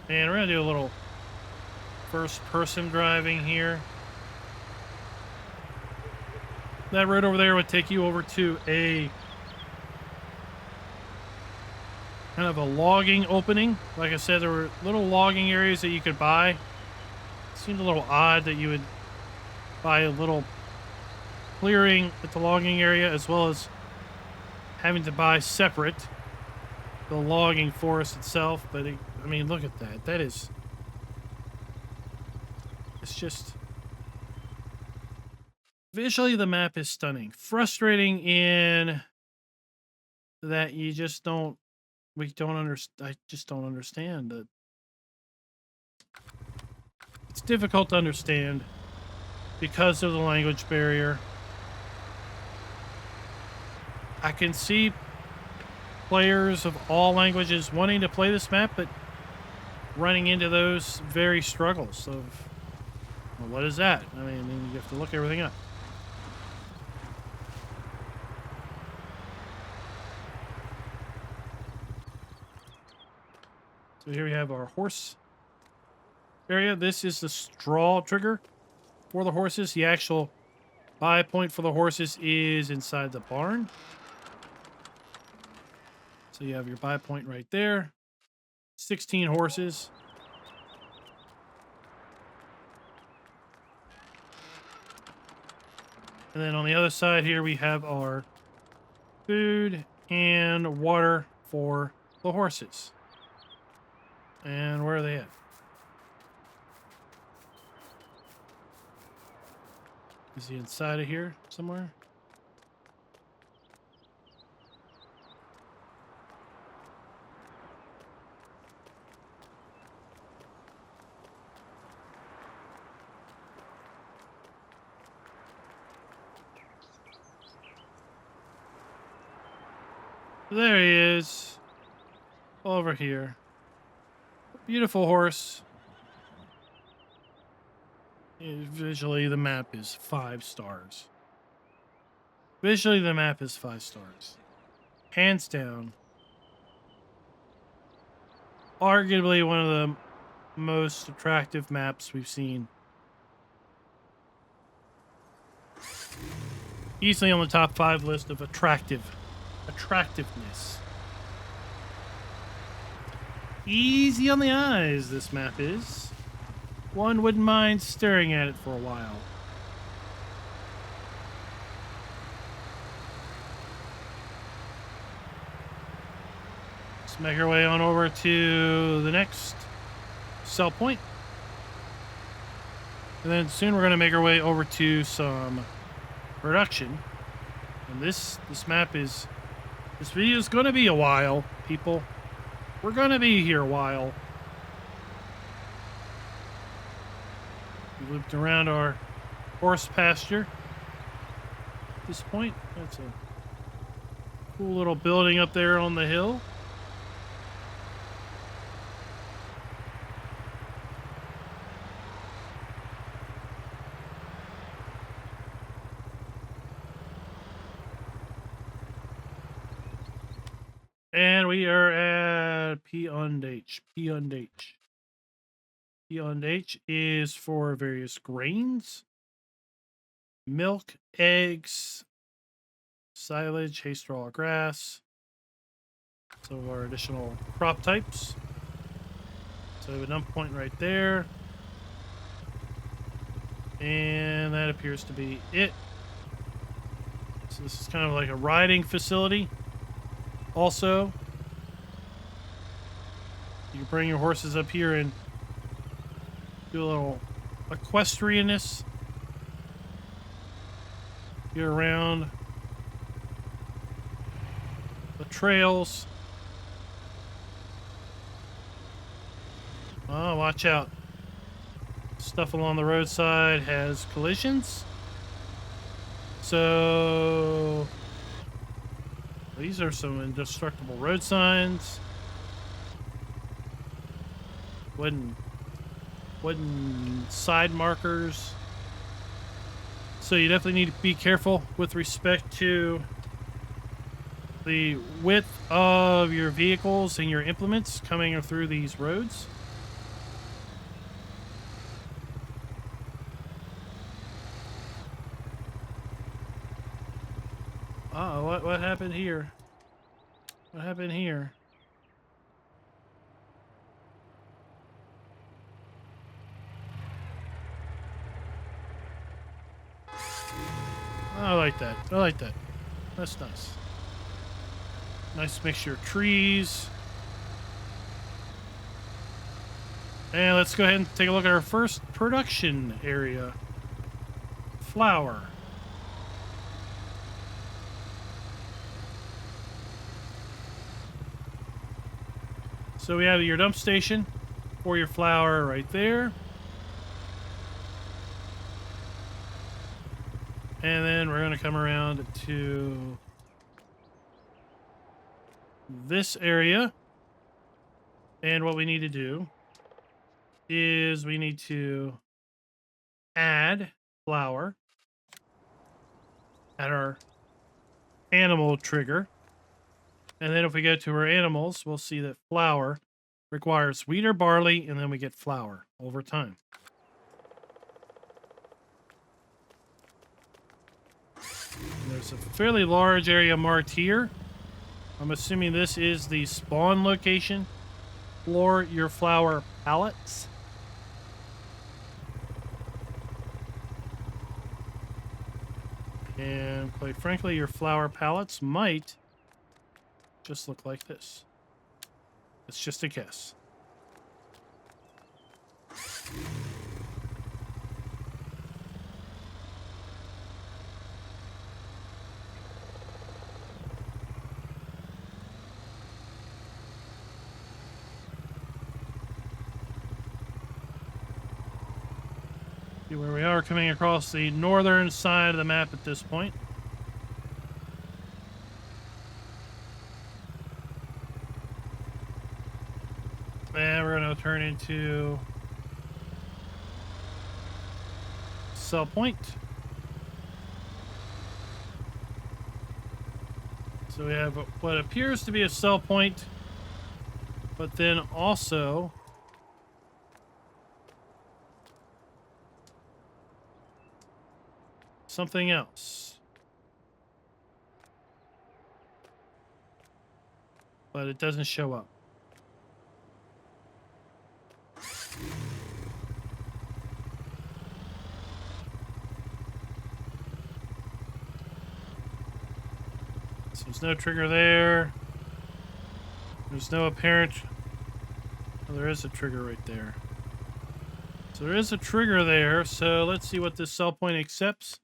And we're going to do a little first person driving here. That road over there would take you over to a kind of a logging opening. Like I said, there were little logging areas that you could buy. It seemed a little odd that you would buy a little clearing at the logging area as well as having to buy separate the logging forest itself. But I mean, look at that. That is, it's just, visually the map is stunning. Frustrating in that you just don't, I just don't understand that. It's difficult to understand because of the language barrier. I can see players of all languages wanting to play this map, but running into those very struggles of, well, what is that? I mean, you have to look everything up. So here we have our horse area. This is the straw trigger for the horses. The actual buy point for the horses is inside the barn. So you have your buy point right there. 16 horses. And then on the other side here, we have our food and water for the horses. And where are they at? Is he inside of here somewhere? There he is. Over here. Beautiful horse. Visually, the map is 5 stars. Visually, the map is 5 stars. Hands down. Arguably one of the most attractive maps we've seen. Easily on the top 5 list of attractiveness. Easy on the eyes, this map is. One wouldn't mind staring at it for a while. Let's make our way on over to the next sell point. And then soon we're going to make our way over to some production. And this map is... This video is going to be a while, people. We're going to be here a while. We looped around our horse pasture. At this point, that's a cool little building up there on the hill. And we are at P&H. P&H. P&H is for various grains, milk, eggs, silage, hay, straw, grass. Some of our additional crop types. So we have a dump point right there. And that appears to be it. So this is kind of like a riding facility. Also, you can bring your horses up here and do a little equestrianness. Get around the trails. Oh, watch out. Stuff along the roadside has collisions. So these are some indestructible road signs. Wooden side markers. So you definitely need to be careful with respect to the width of your vehicles and your implements coming through these roads. What happened here? What happened here? I like that. I like that. That's nice. Nice mixture of trees. And let's go ahead and take a look at our first production area. Flour. So we have your dump station for your flour right there. And then we're going to come around to this area. And what we need to do is we need to add flour at our animal trigger. And then if we go to our animals, we'll see that flour requires wheat or barley, and then we get flour over time. And there's a fairly large area marked here. I'm assuming this is the spawn location for your flour pallets. And quite frankly, your flower palettes might just look like this. It's just a guess. See where we are, coming across the northern side of the map at this point. And we're going to turn into sell point. So we have what appears to be a sell point, but then also something else. But it doesn't show up. So there's no trigger there. There's no apparent... Oh, there is a trigger right there. So there is a trigger there. So let's see what this sell point accepts.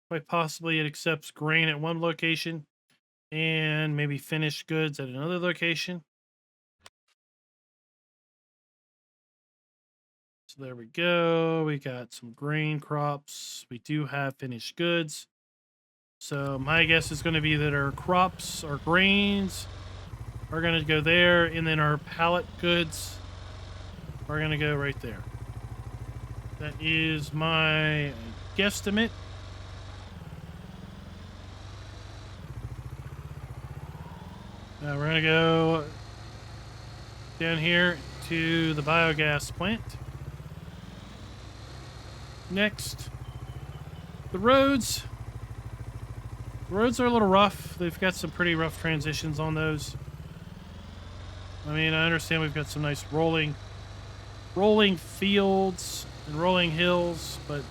Quite possibly it accepts grain at one location and maybe finished goods at another location. So there we go. We got some grain crops. We do have finished goods. So my guess is going to be that our crops, our grains are going to go there, and then our pallet goods are going to go right there. That is my guesstimate. Now we're going to go down here to the biogas plant. Next, the roads. The roads are a little rough. They've got some pretty rough transitions on those. I mean, I understand we've got some nice rolling fields and rolling hills, but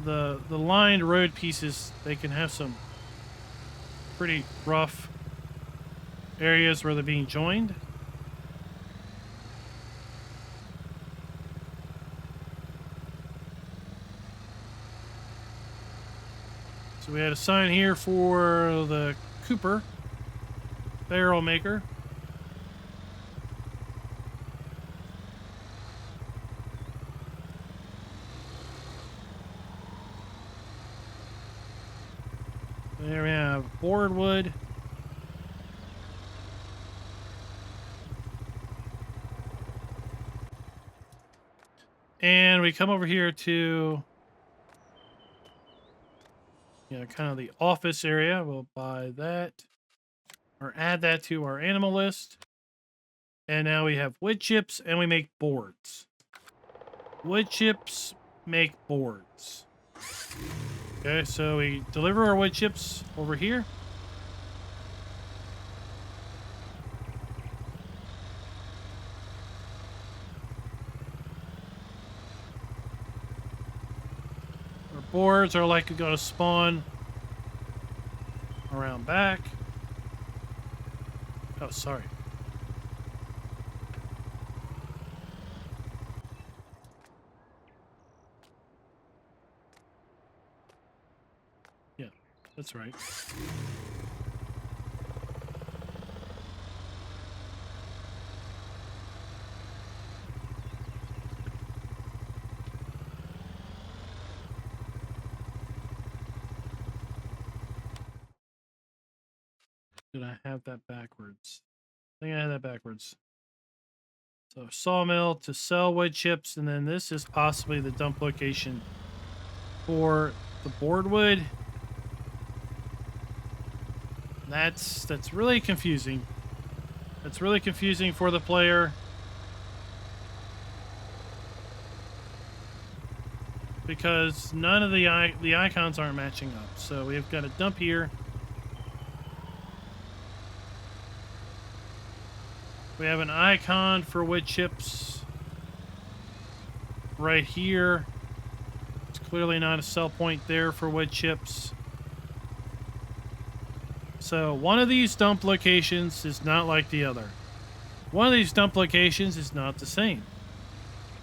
the lined road pieces, they can have some pretty rough areas where they're being joined. So we had a sign here for the Cooper barrel maker. There we have boardwood. And we come over here to, kind of the office area. We'll buy that or add that to our animal list. And now we have wood chips and we make boards. Wood chips make boards. Okay, so we deliver our wood chips over here. Our boards are likely going to spawn around back. Oh, sorry. Yeah, that's right. Did I have that backwards? I think I had that backwards. So sawmill to sell wood chips, and then this is possibly the dump location for the boardwood. That's really confusing. That's really confusing for the player. Because none of the icons aren't matching up. So we've got a dump here. We have an icon for wood chips right here. It's Clearly not a sell point there for wood chips. So one of these dump locations is not like the other. One of these dump locations is not the same.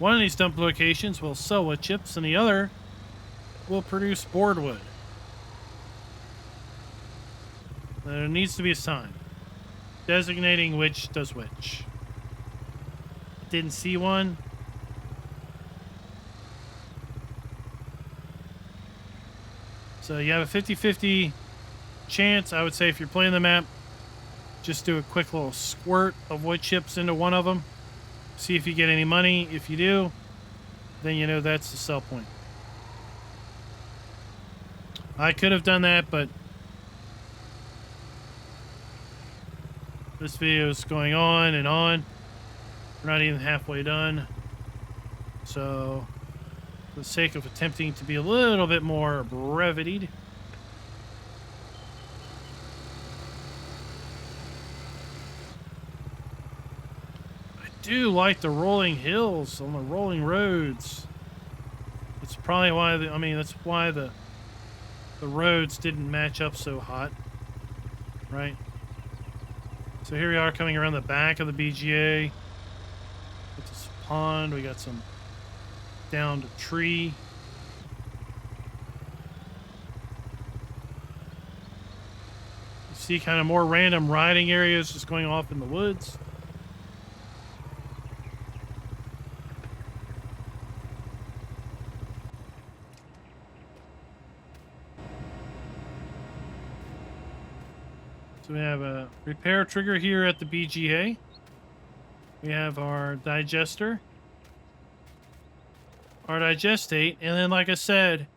One of these dump locations will sell wood chips and the other will produce board wood. There needs to be a sign designating which does which. Didn't see one. So you have a 50-50 chance. I would say if you're playing the map, just do a quick little squirt of wood chips into one of them. See if you get any money. If you do, then you know that's the sell point. I could have done that, but this video is going on and on. We're not even halfway done. So, for the sake of attempting to be a little bit more brevitied, I do like the rolling hills on the rolling roads. It's probably why that's why the roads didn't match up so hot, right? So here we are coming around the back of the BGA. With this pond, we got some downed tree. You see kind of more random riding areas just going off in the woods. So we have a repair trigger here at the BGA. We have our digester, our digestate, and then, like I said,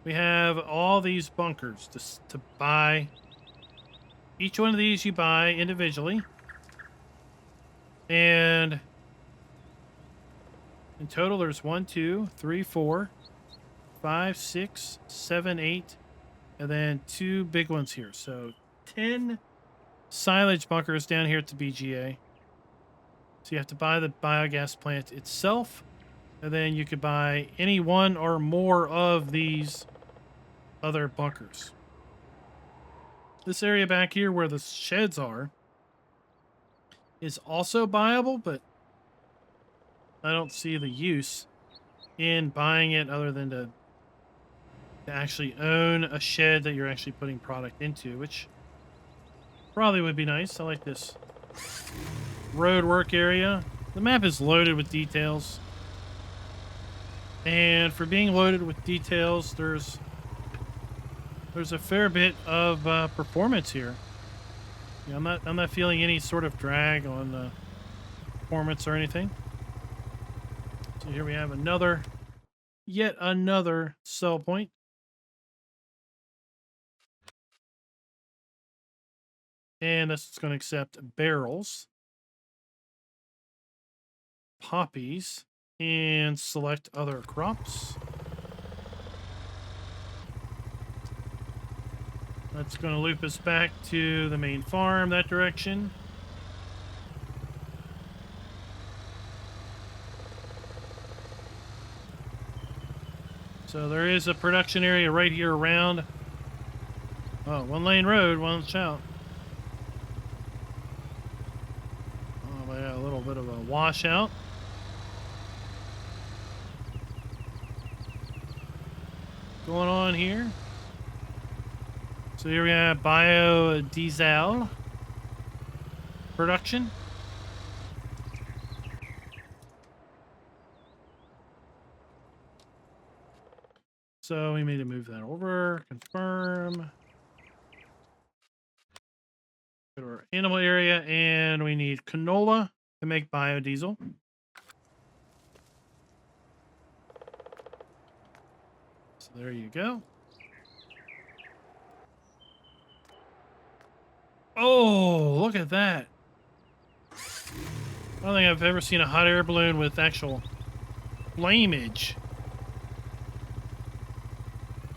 we have all these bunkers to buy. Each one of these you buy individually. And in total, there's 1, 2, 3, 4, 5, 6, 7, 8, and then 2 big ones here. So 10 silage bunkers down here at the BGA. So you have to buy the biogas plant itself, and then you could buy any one or more of these other bunkers. This area back here where the sheds are is also buyable, but I don't see the use in buying it other than to actually own a shed that you're actually putting product into, which probably would be nice. I like this road work area. The map is loaded with details, and for being loaded with details, there's a fair bit of performance here. Yeah, I'm not feeling any sort of drag on performance or anything. So here we have yet another sell point. And this is going to accept barrels, poppies, and select other crops. That's going to loop us back to the main farm that direction. So there is a production area right here around. Oh, 1-lane road, watch out. Oh, we got a little bit of a washout. Going on here. So here we have biodiesel production. So we need to move that over, confirm. Go to our animal area, and we need canola to make biodiesel. So there you go. Oh, look at that. I don't think I've ever seen a hot air balloon with actual flameage.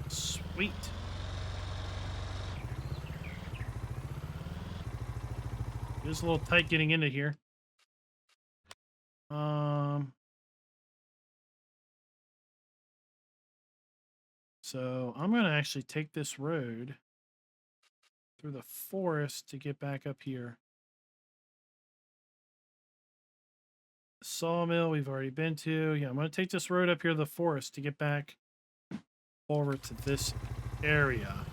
Sweet. It is a little tight getting into here. So I'm going to actually take this road through the forest to get back up here. Sawmill we've already been to. Yeah, I'm going to take this road up here to the forest to get back over to this area.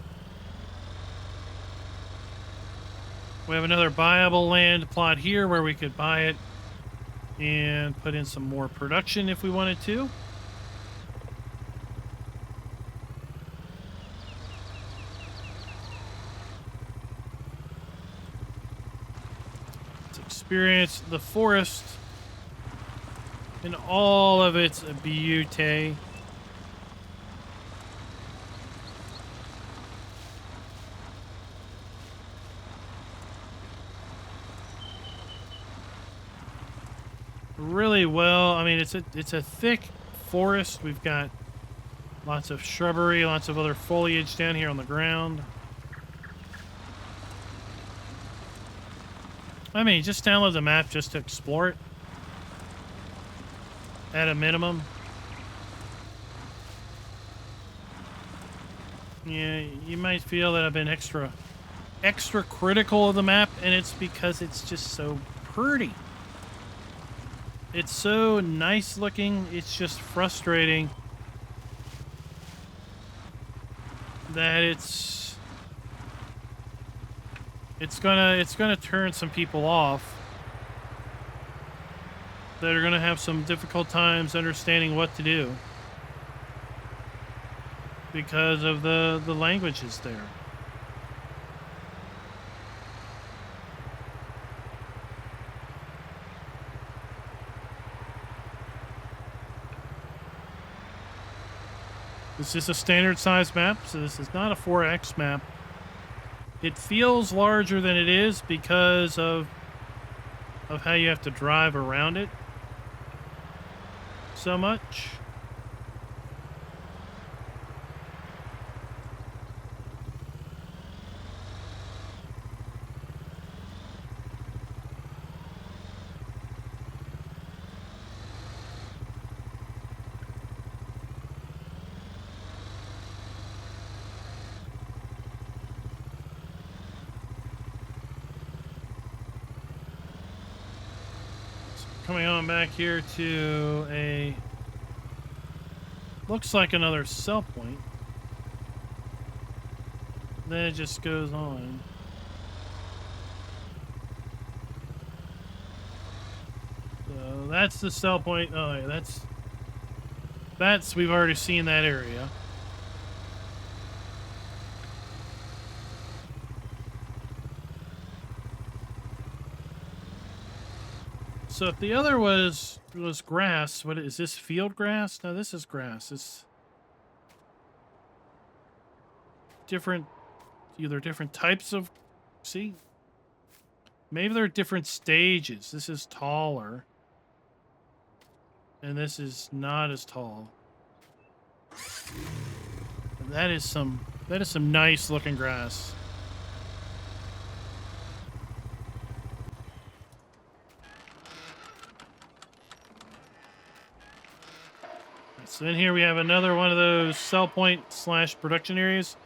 We have another buyable land plot here where we could buy it and put in some more production if we wanted to. Let's experience the forest in all of its beauty. Really well. I mean, it's a thick forest. We've got lots of shrubbery, lots of other foliage down here on the ground. I mean, just download the map just to explore it. At a minimum. Yeah, you might feel that I've been extra critical of the map, and it's because it's just so pretty. It's so nice looking, it's just frustrating that it's gonna turn some people off that are gonna have some difficult times understanding what to do because of the languages there. This is a standard size map, so this is not a 4X map. It feels larger than it is because of how you have to drive around it so much. Coming on back here to a, looks like another sell point. Then it just goes on. So that's the sell point. Oh, yeah, that's we've already seen that area. So if the other was grass, what is this, field grass? No, this is grass. It's different, either different types of, see? Maybe there are different stages. This is taller. And this is not as tall. And that is some nice looking grass. So in here we have another one of those sell point / production areas.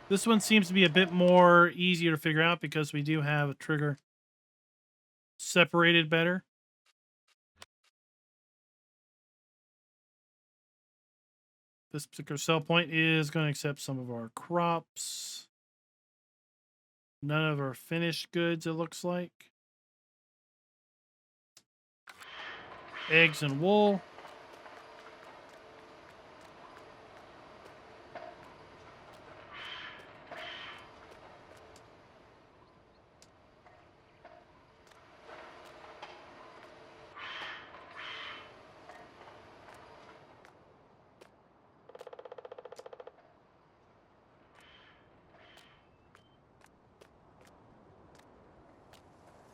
This one seems to be a bit more easier to figure out because we do have a trigger separated better. This particular sell point is going to accept some of our crops. None of our finished goods, it looks like. Eggs and wool.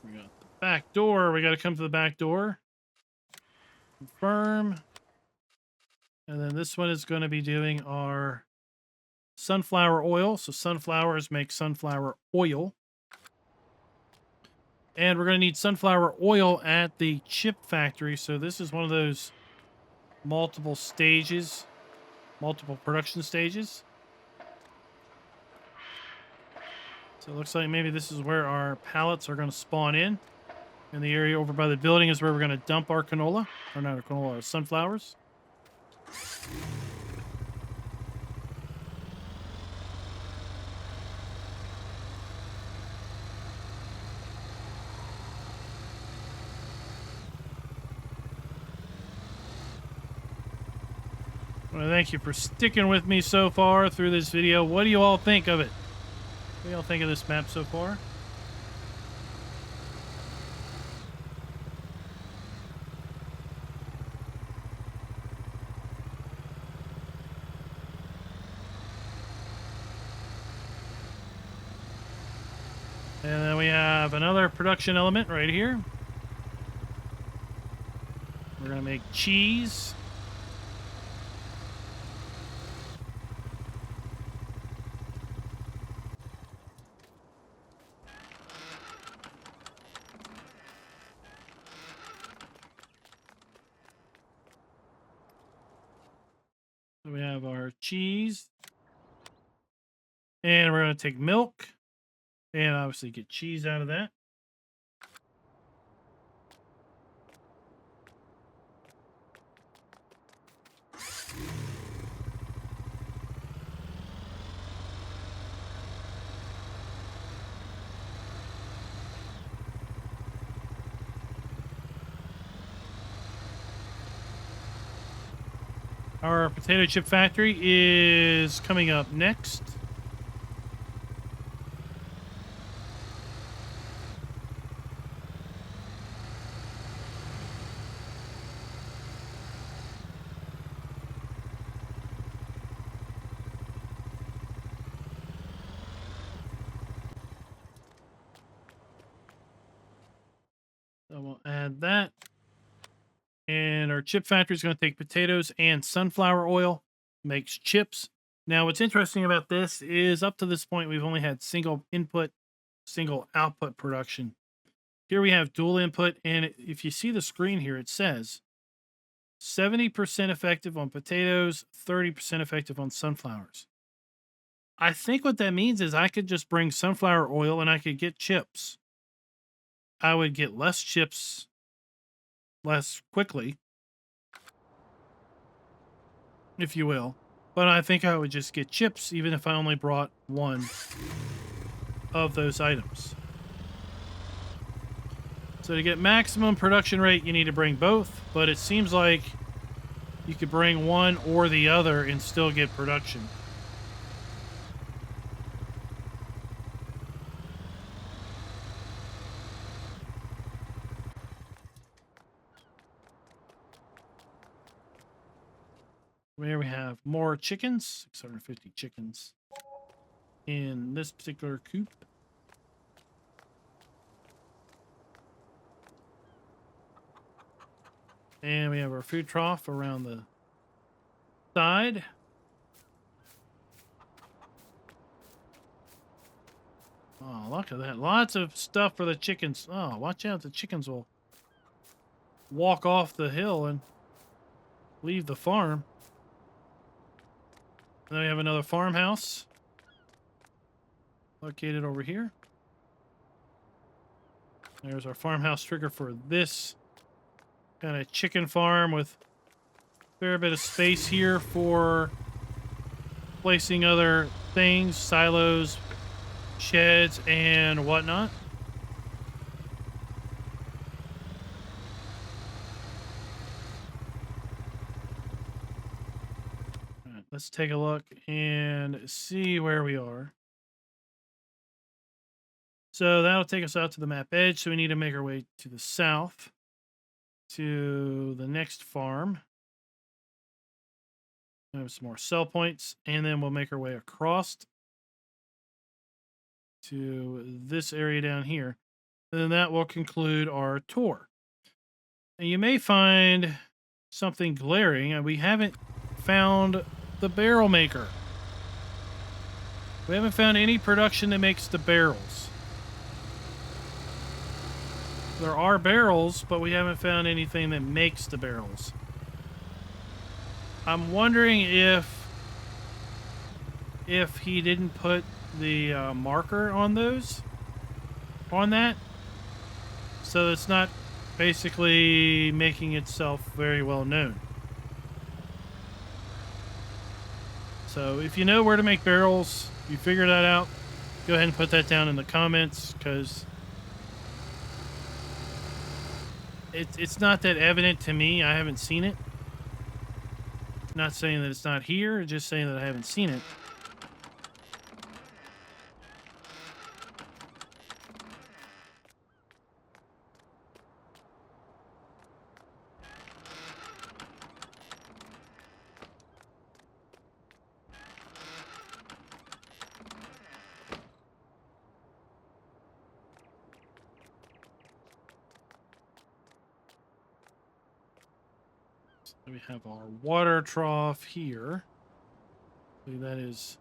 We got the back door. We got to come to the back door. Confirm. And then this one is going to be doing our sunflower oil. So sunflowers make sunflower oil. And we're going to need sunflower oil at the chip factory. So this is one of those multiple stages. multiple production stages. So it looks like maybe this is where our pallets are going to spawn in. And the area over by the building is where we're going to dump our canola. Or not our canola, our sunflowers. Well, thank you for sticking with me so far through this video. What do you all think of it? What do y'all think of this map so far? And then we have another production element right here. We're going to make cheese. So we have our cheese. And we're going to take milk. And obviously get cheese out of that. Our potato chip factory is coming up next. So we'll add that. And our chip factory is going to take potatoes and sunflower oil, makes chips. Now, what's interesting about this is up to this point, we've only had single input, single output production. Here we have dual input. And if you see the screen here, it says 70% effective on potatoes, 30% effective on sunflowers. I think what that means is I could just bring sunflower oil and I could get chips. I would get less chips less quickly, if you will. But I think I would just get chips even if I only brought one of those items. So to get maximum production rate, you need to bring both. But it seems like you could bring one or the other and still get production. Here we have more chickens, 650 chickens in this particular coop. And we have our food trough around the side. Oh, look at that. Lots of stuff for the chickens. Oh, watch out. The chickens will walk off the hill and leave the farm. Then we have another farmhouse located over here. There's our farmhouse trigger for this kind of chicken farm with a fair bit of space here for placing other things, silos, sheds, and whatnot. All right, let's take a look and see where we are. So that'll take us out to the map edge. So we need to make our way to the south to the next farm. We have some more sell points, and then we'll make our way across to this area down here. And then that will conclude our tour. And you may find something glaring, and we haven't found the barrel maker. We haven't found any production that makes the barrels. There are barrels, but we haven't found anything that makes the barrels. I'm wondering if if he didn't put the marker on those, on that. So it's not basically making itself very well known. So if you know where to make barrels, you figure that out, go ahead and put that down in the comments, because it's not that evident to me. I haven't seen it. Not saying that it's not here, just saying that I haven't seen it. So we have our water trough here. I believe that is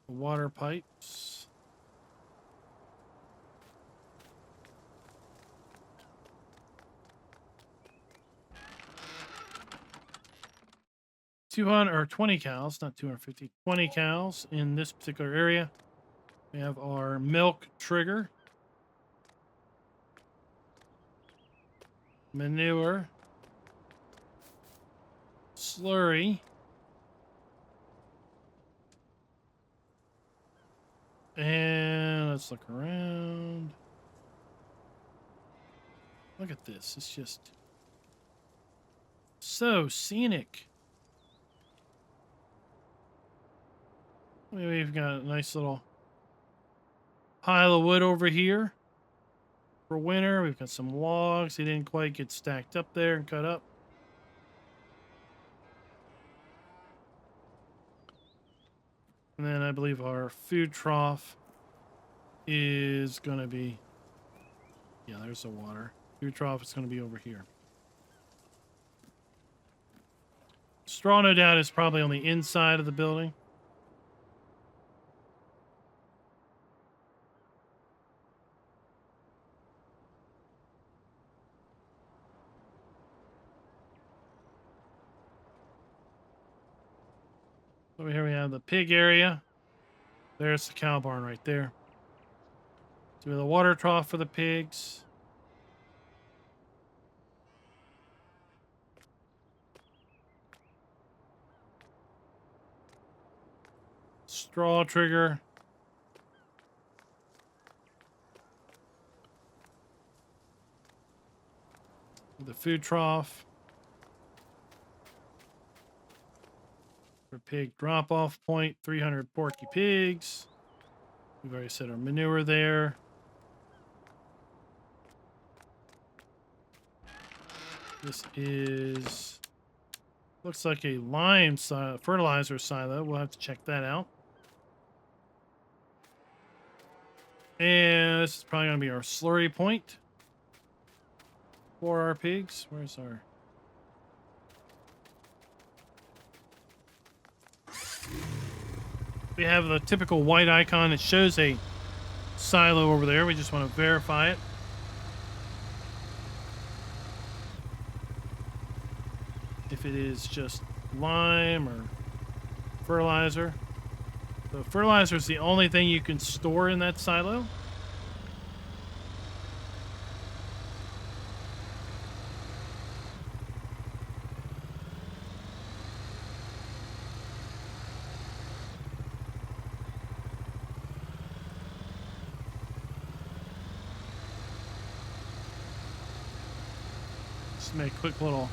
the water pipes. or 20 cows, not 250, 20 cows in this particular area. We have our milk trigger, manure, slurry, and let's look around. Look at this. It's just so scenic. We've got a nice little pile of wood over here for winter. We've got some logs. They didn't quite get stacked up there and cut up. And then I believe our food trough is going to be... Yeah, there's the water. Food trough is going to be over here. Straw, no doubt, is probably on the inside of the building. Over here we have the pig area. There's the cow barn right there. So we have the water trough for the pigs. Straw trigger. The food trough. For pig drop-off point, 300 porky pigs. We've already set our manure there. This is... looks like a lime fertilizer silo. We'll have to check that out. And this is probably going to be our slurry point for our pigs. Where's our... We have the typical white icon. It shows a silo over there. We just want to verify it. If it is just lime or fertilizer. So fertilizer is the only thing you can store in that silo. Just make a quick little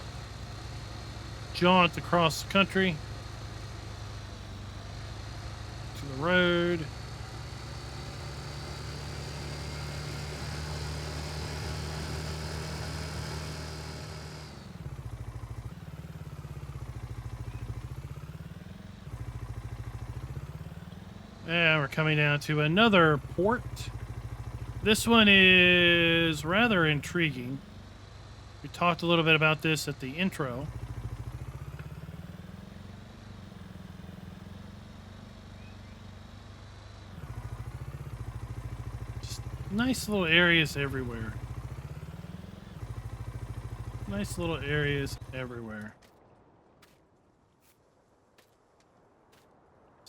jaunt across the country to the road. And we're coming down to another port. This one is rather intriguing. We talked a little bit about this at the intro. Just nice little areas everywhere. Nice little areas everywhere.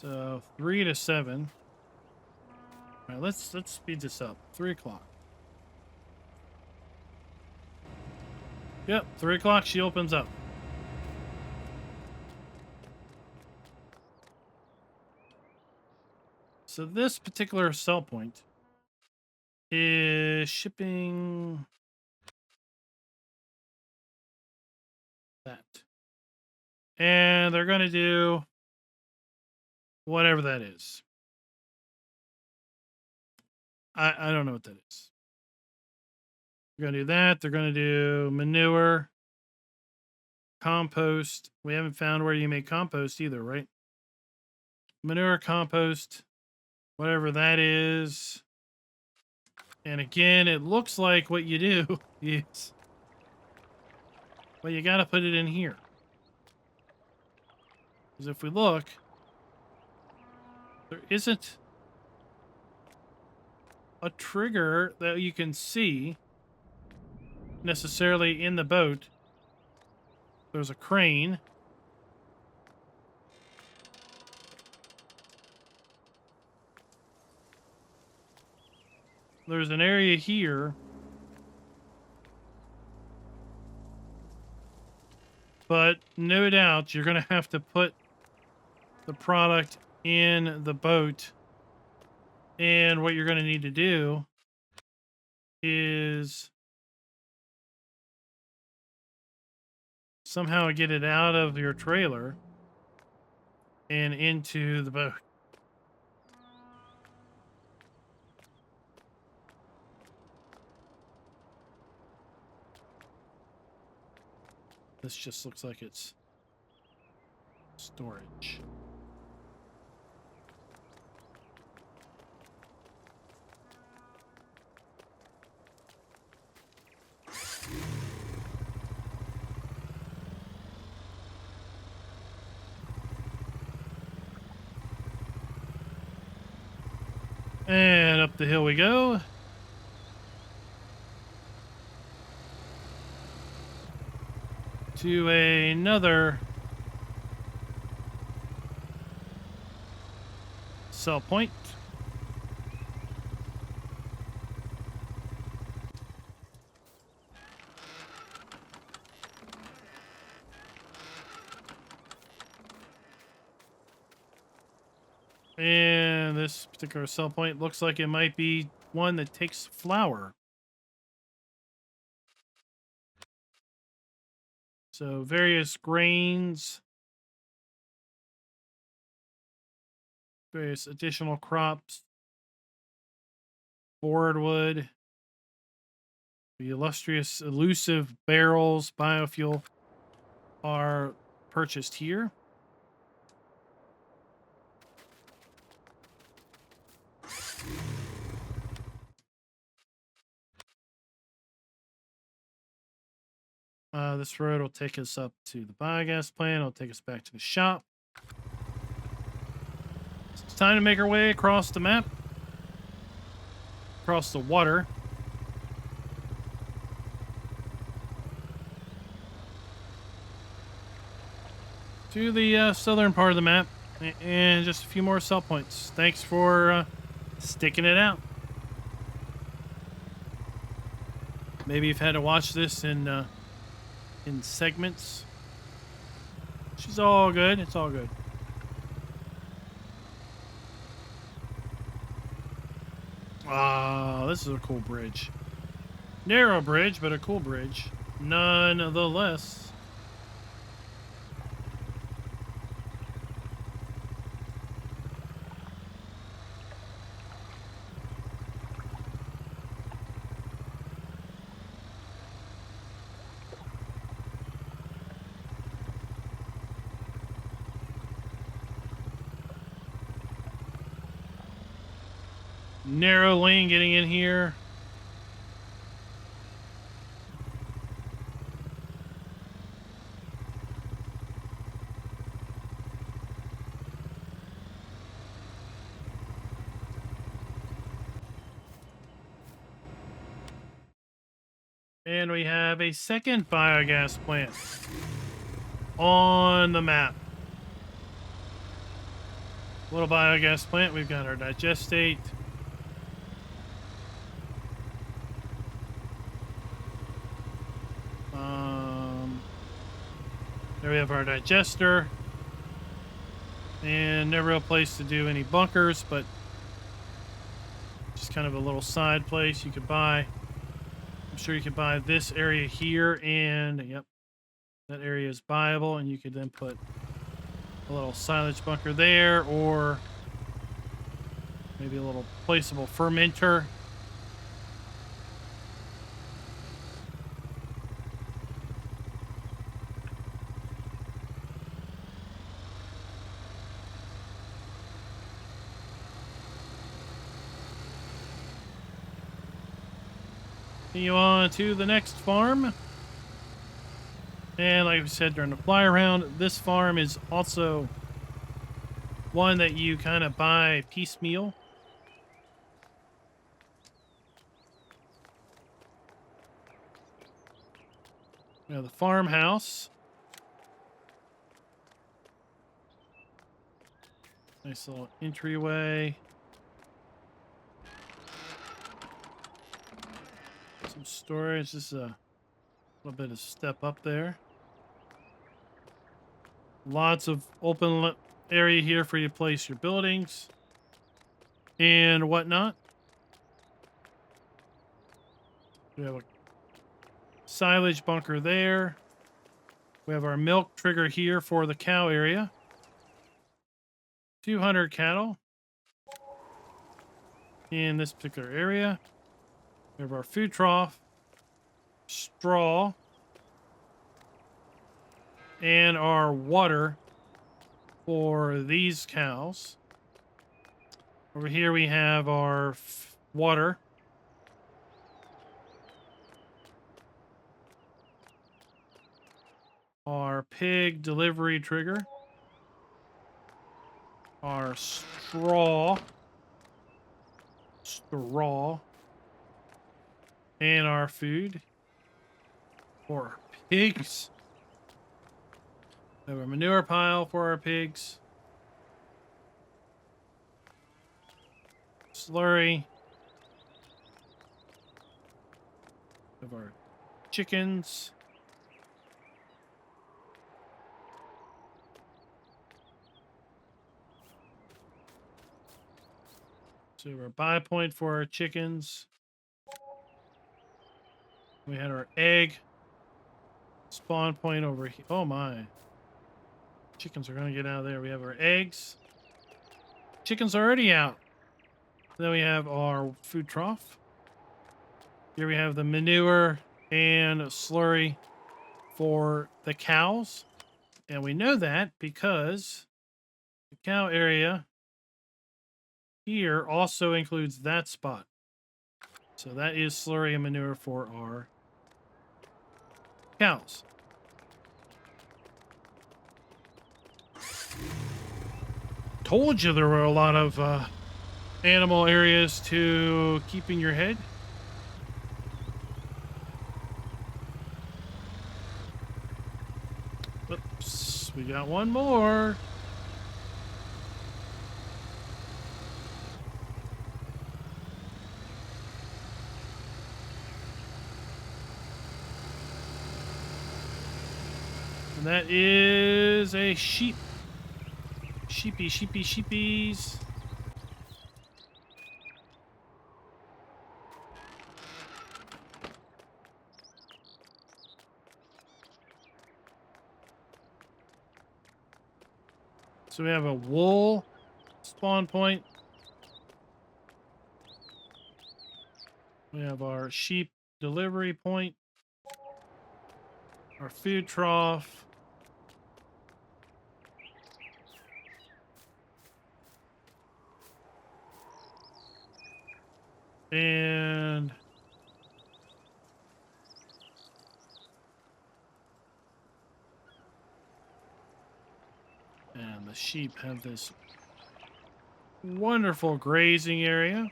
So 3 to 7. All right, let's speed this up. 3 o'clock. Yep, 3 o'clock. She opens up. So this particular sell point is shipping that, and they're going to do whatever that is. I don't know what that is. They're going to do that. They're going to do manure, compost. We haven't found where you make compost either, right? Manure, compost, whatever that is. And again, it looks like what you do is, well, you got to put it in here. Because if we look, there isn't a trigger that you can see necessarily in the boat. There's a crane. There's an area here. But no doubt you're going to have to put the product in the boat. And what you're going to need to do is somehow get it out of your trailer and into the boat. This just looks like it's storage. And up the hill we go. To another sell point. And this particular sell point looks like it might be one that takes flour. So various grains, various additional crops, boardwood, the illustrious elusive barrels, biofuel are purchased here. This road will take us up to the biogas plant. It'll take us back to the shop. It's time to make our way across the map. Across the water. To the southern part of the map. And just a few more sell points. Thanks for sticking it out. Maybe you've had to watch this in segments. She's all good. It's all good. Ah, this is a cool bridge. Narrow bridge, but a cool bridge. Nonetheless. Narrow lane getting in here. And we have a second biogas plant on the map. little biogas plant. We've got our digestate. There we have our digester. And no real place to do any bunkers, but just kind of a little side place you could buy. I'm sure you could buy this area here, and yep, that area is buyable, and you could then put a little silage bunker there, or maybe a little placeable fermenter. Continue on to the next farm. And like we said during the fly around, this farm is also one that you kind of buy piecemeal. We have the farmhouse. Nice little entryway. Some storage. This is a little bit of step up there. Lots of open area here for you to place your buildings and whatnot. We have a silage bunker there. We have our milk trigger here for the cow area. 200 cattle in this particular area. We have our food trough, straw, and our water for these cows. Over here we have our water. Our pig delivery trigger. Our straw. And our food for our pigs. We have a manure pile for our pigs. Slurry. We have our chickens. So we have our buy point for our chickens. We had our egg spawn point over here. Oh my. Chickens are going to get out of there. We have our eggs. Chickens are already out. Then we have our food trough. Here we have the manure and slurry for the cows. And we know that because the cow area here also includes that spot. So that is slurry and manure for our cows. Told you there were a lot of animal areas to keep in your head. Oops, we got one more. And that is a sheep. Sheepies. So we have a wool spawn point. We have our sheep delivery point. Our food trough. And the sheep have this wonderful grazing area.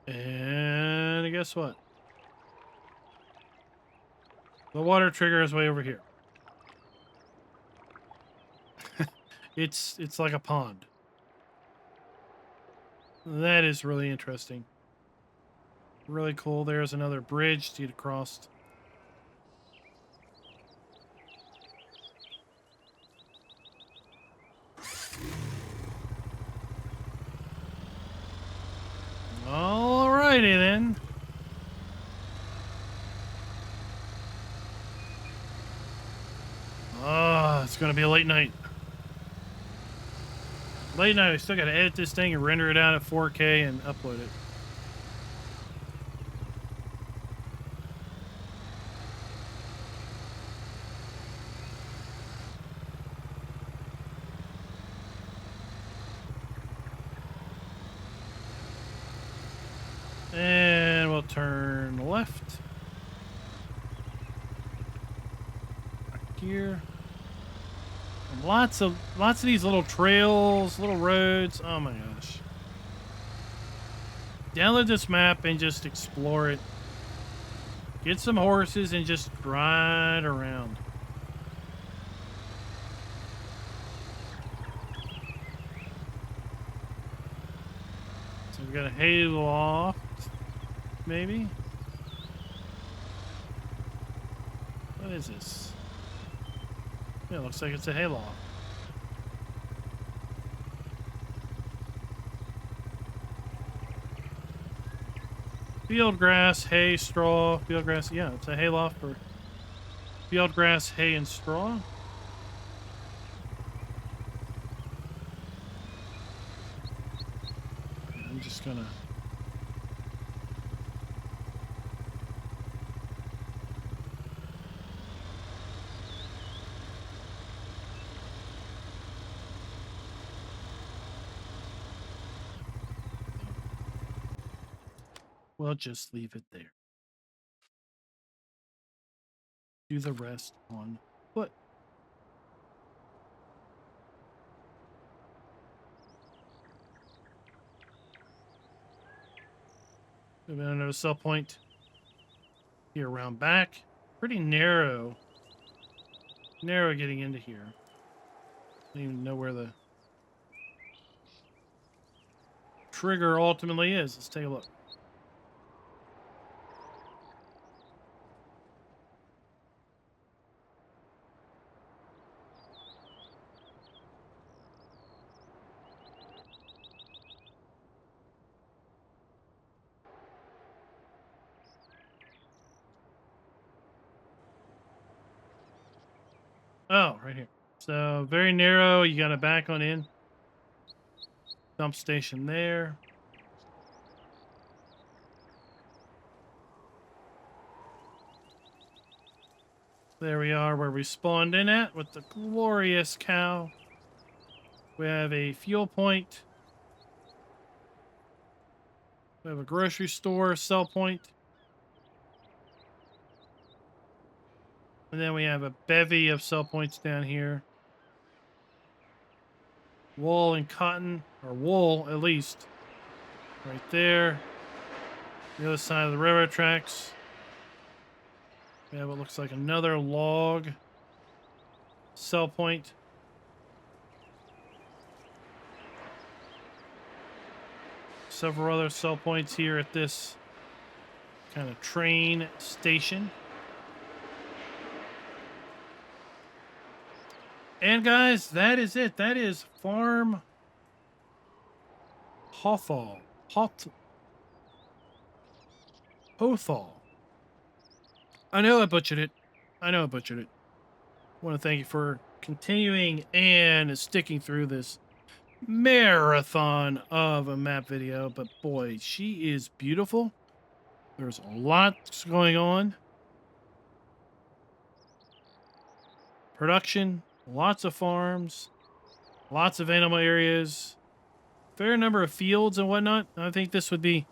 And guess what? The water trigger is way over here. It's like a pond. That is really interesting. Really cool. There's another bridge to get across. Alrighty then. Oh, it's gonna be a late night. Late night. I still gotta edit this thing and render it out at 4K and upload it. And we'll turn left. Back here. And lots of these little trails, little roads. Oh my gosh. Download this map and just explore it. Get some horses and just ride around. So we've got a hayloft, maybe? What is this? Yeah, it looks like it's a hayloft. Field grass, hay, straw, field grass. Yeah, it's a hayloft for field grass, hay, and straw. I'm just gonna... We'll just leave it there. Do the rest on foot. Maybe another sell point here around back. Pretty narrow. Narrow getting into here. I don't even know where the trigger ultimately is. Let's take a look. Oh, right here. So very narrow. You got to back on in. Dump station there. There we are where we spawned in at with the glorious cow. We have a fuel point. We have a grocery store, sell point. And then we have a bevy of sell points down here. Wool and cotton, or wool at least. Right there. The other side of the railroad tracks. We have what looks like another log sell point. Several other sell points here at this kind of train station. And guys, that is it. That is Farm Höllthal. Hoellthal. I know I butchered it. I want to thank you for continuing and sticking through this marathon of a map video. But boy, she is beautiful. There's a lot going on. Production, lots of farms, lots of animal areas, fair number of fields and whatnot. I think this would be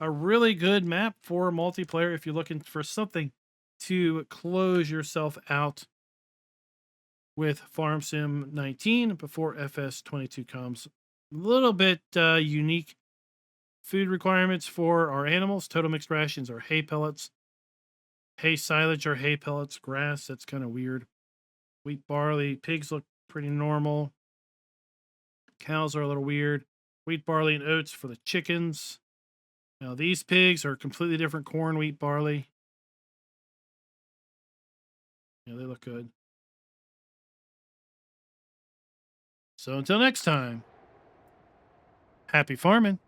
a really good map for multiplayer if you're looking for something to close yourself out with Farm Sim 19 before FS22 comes. A little bit unique food requirements for our animals. Total mixed rations are hay pellets, Hay silage or hay pellets, grass. That's kind of weird. Wheat, barley. Pigs look pretty normal. Cows are a little weird. Wheat, barley, and oats for the chickens. Now these pigs are completely different: corn, wheat, barley. Yeah, they look good. So until next time, happy farming.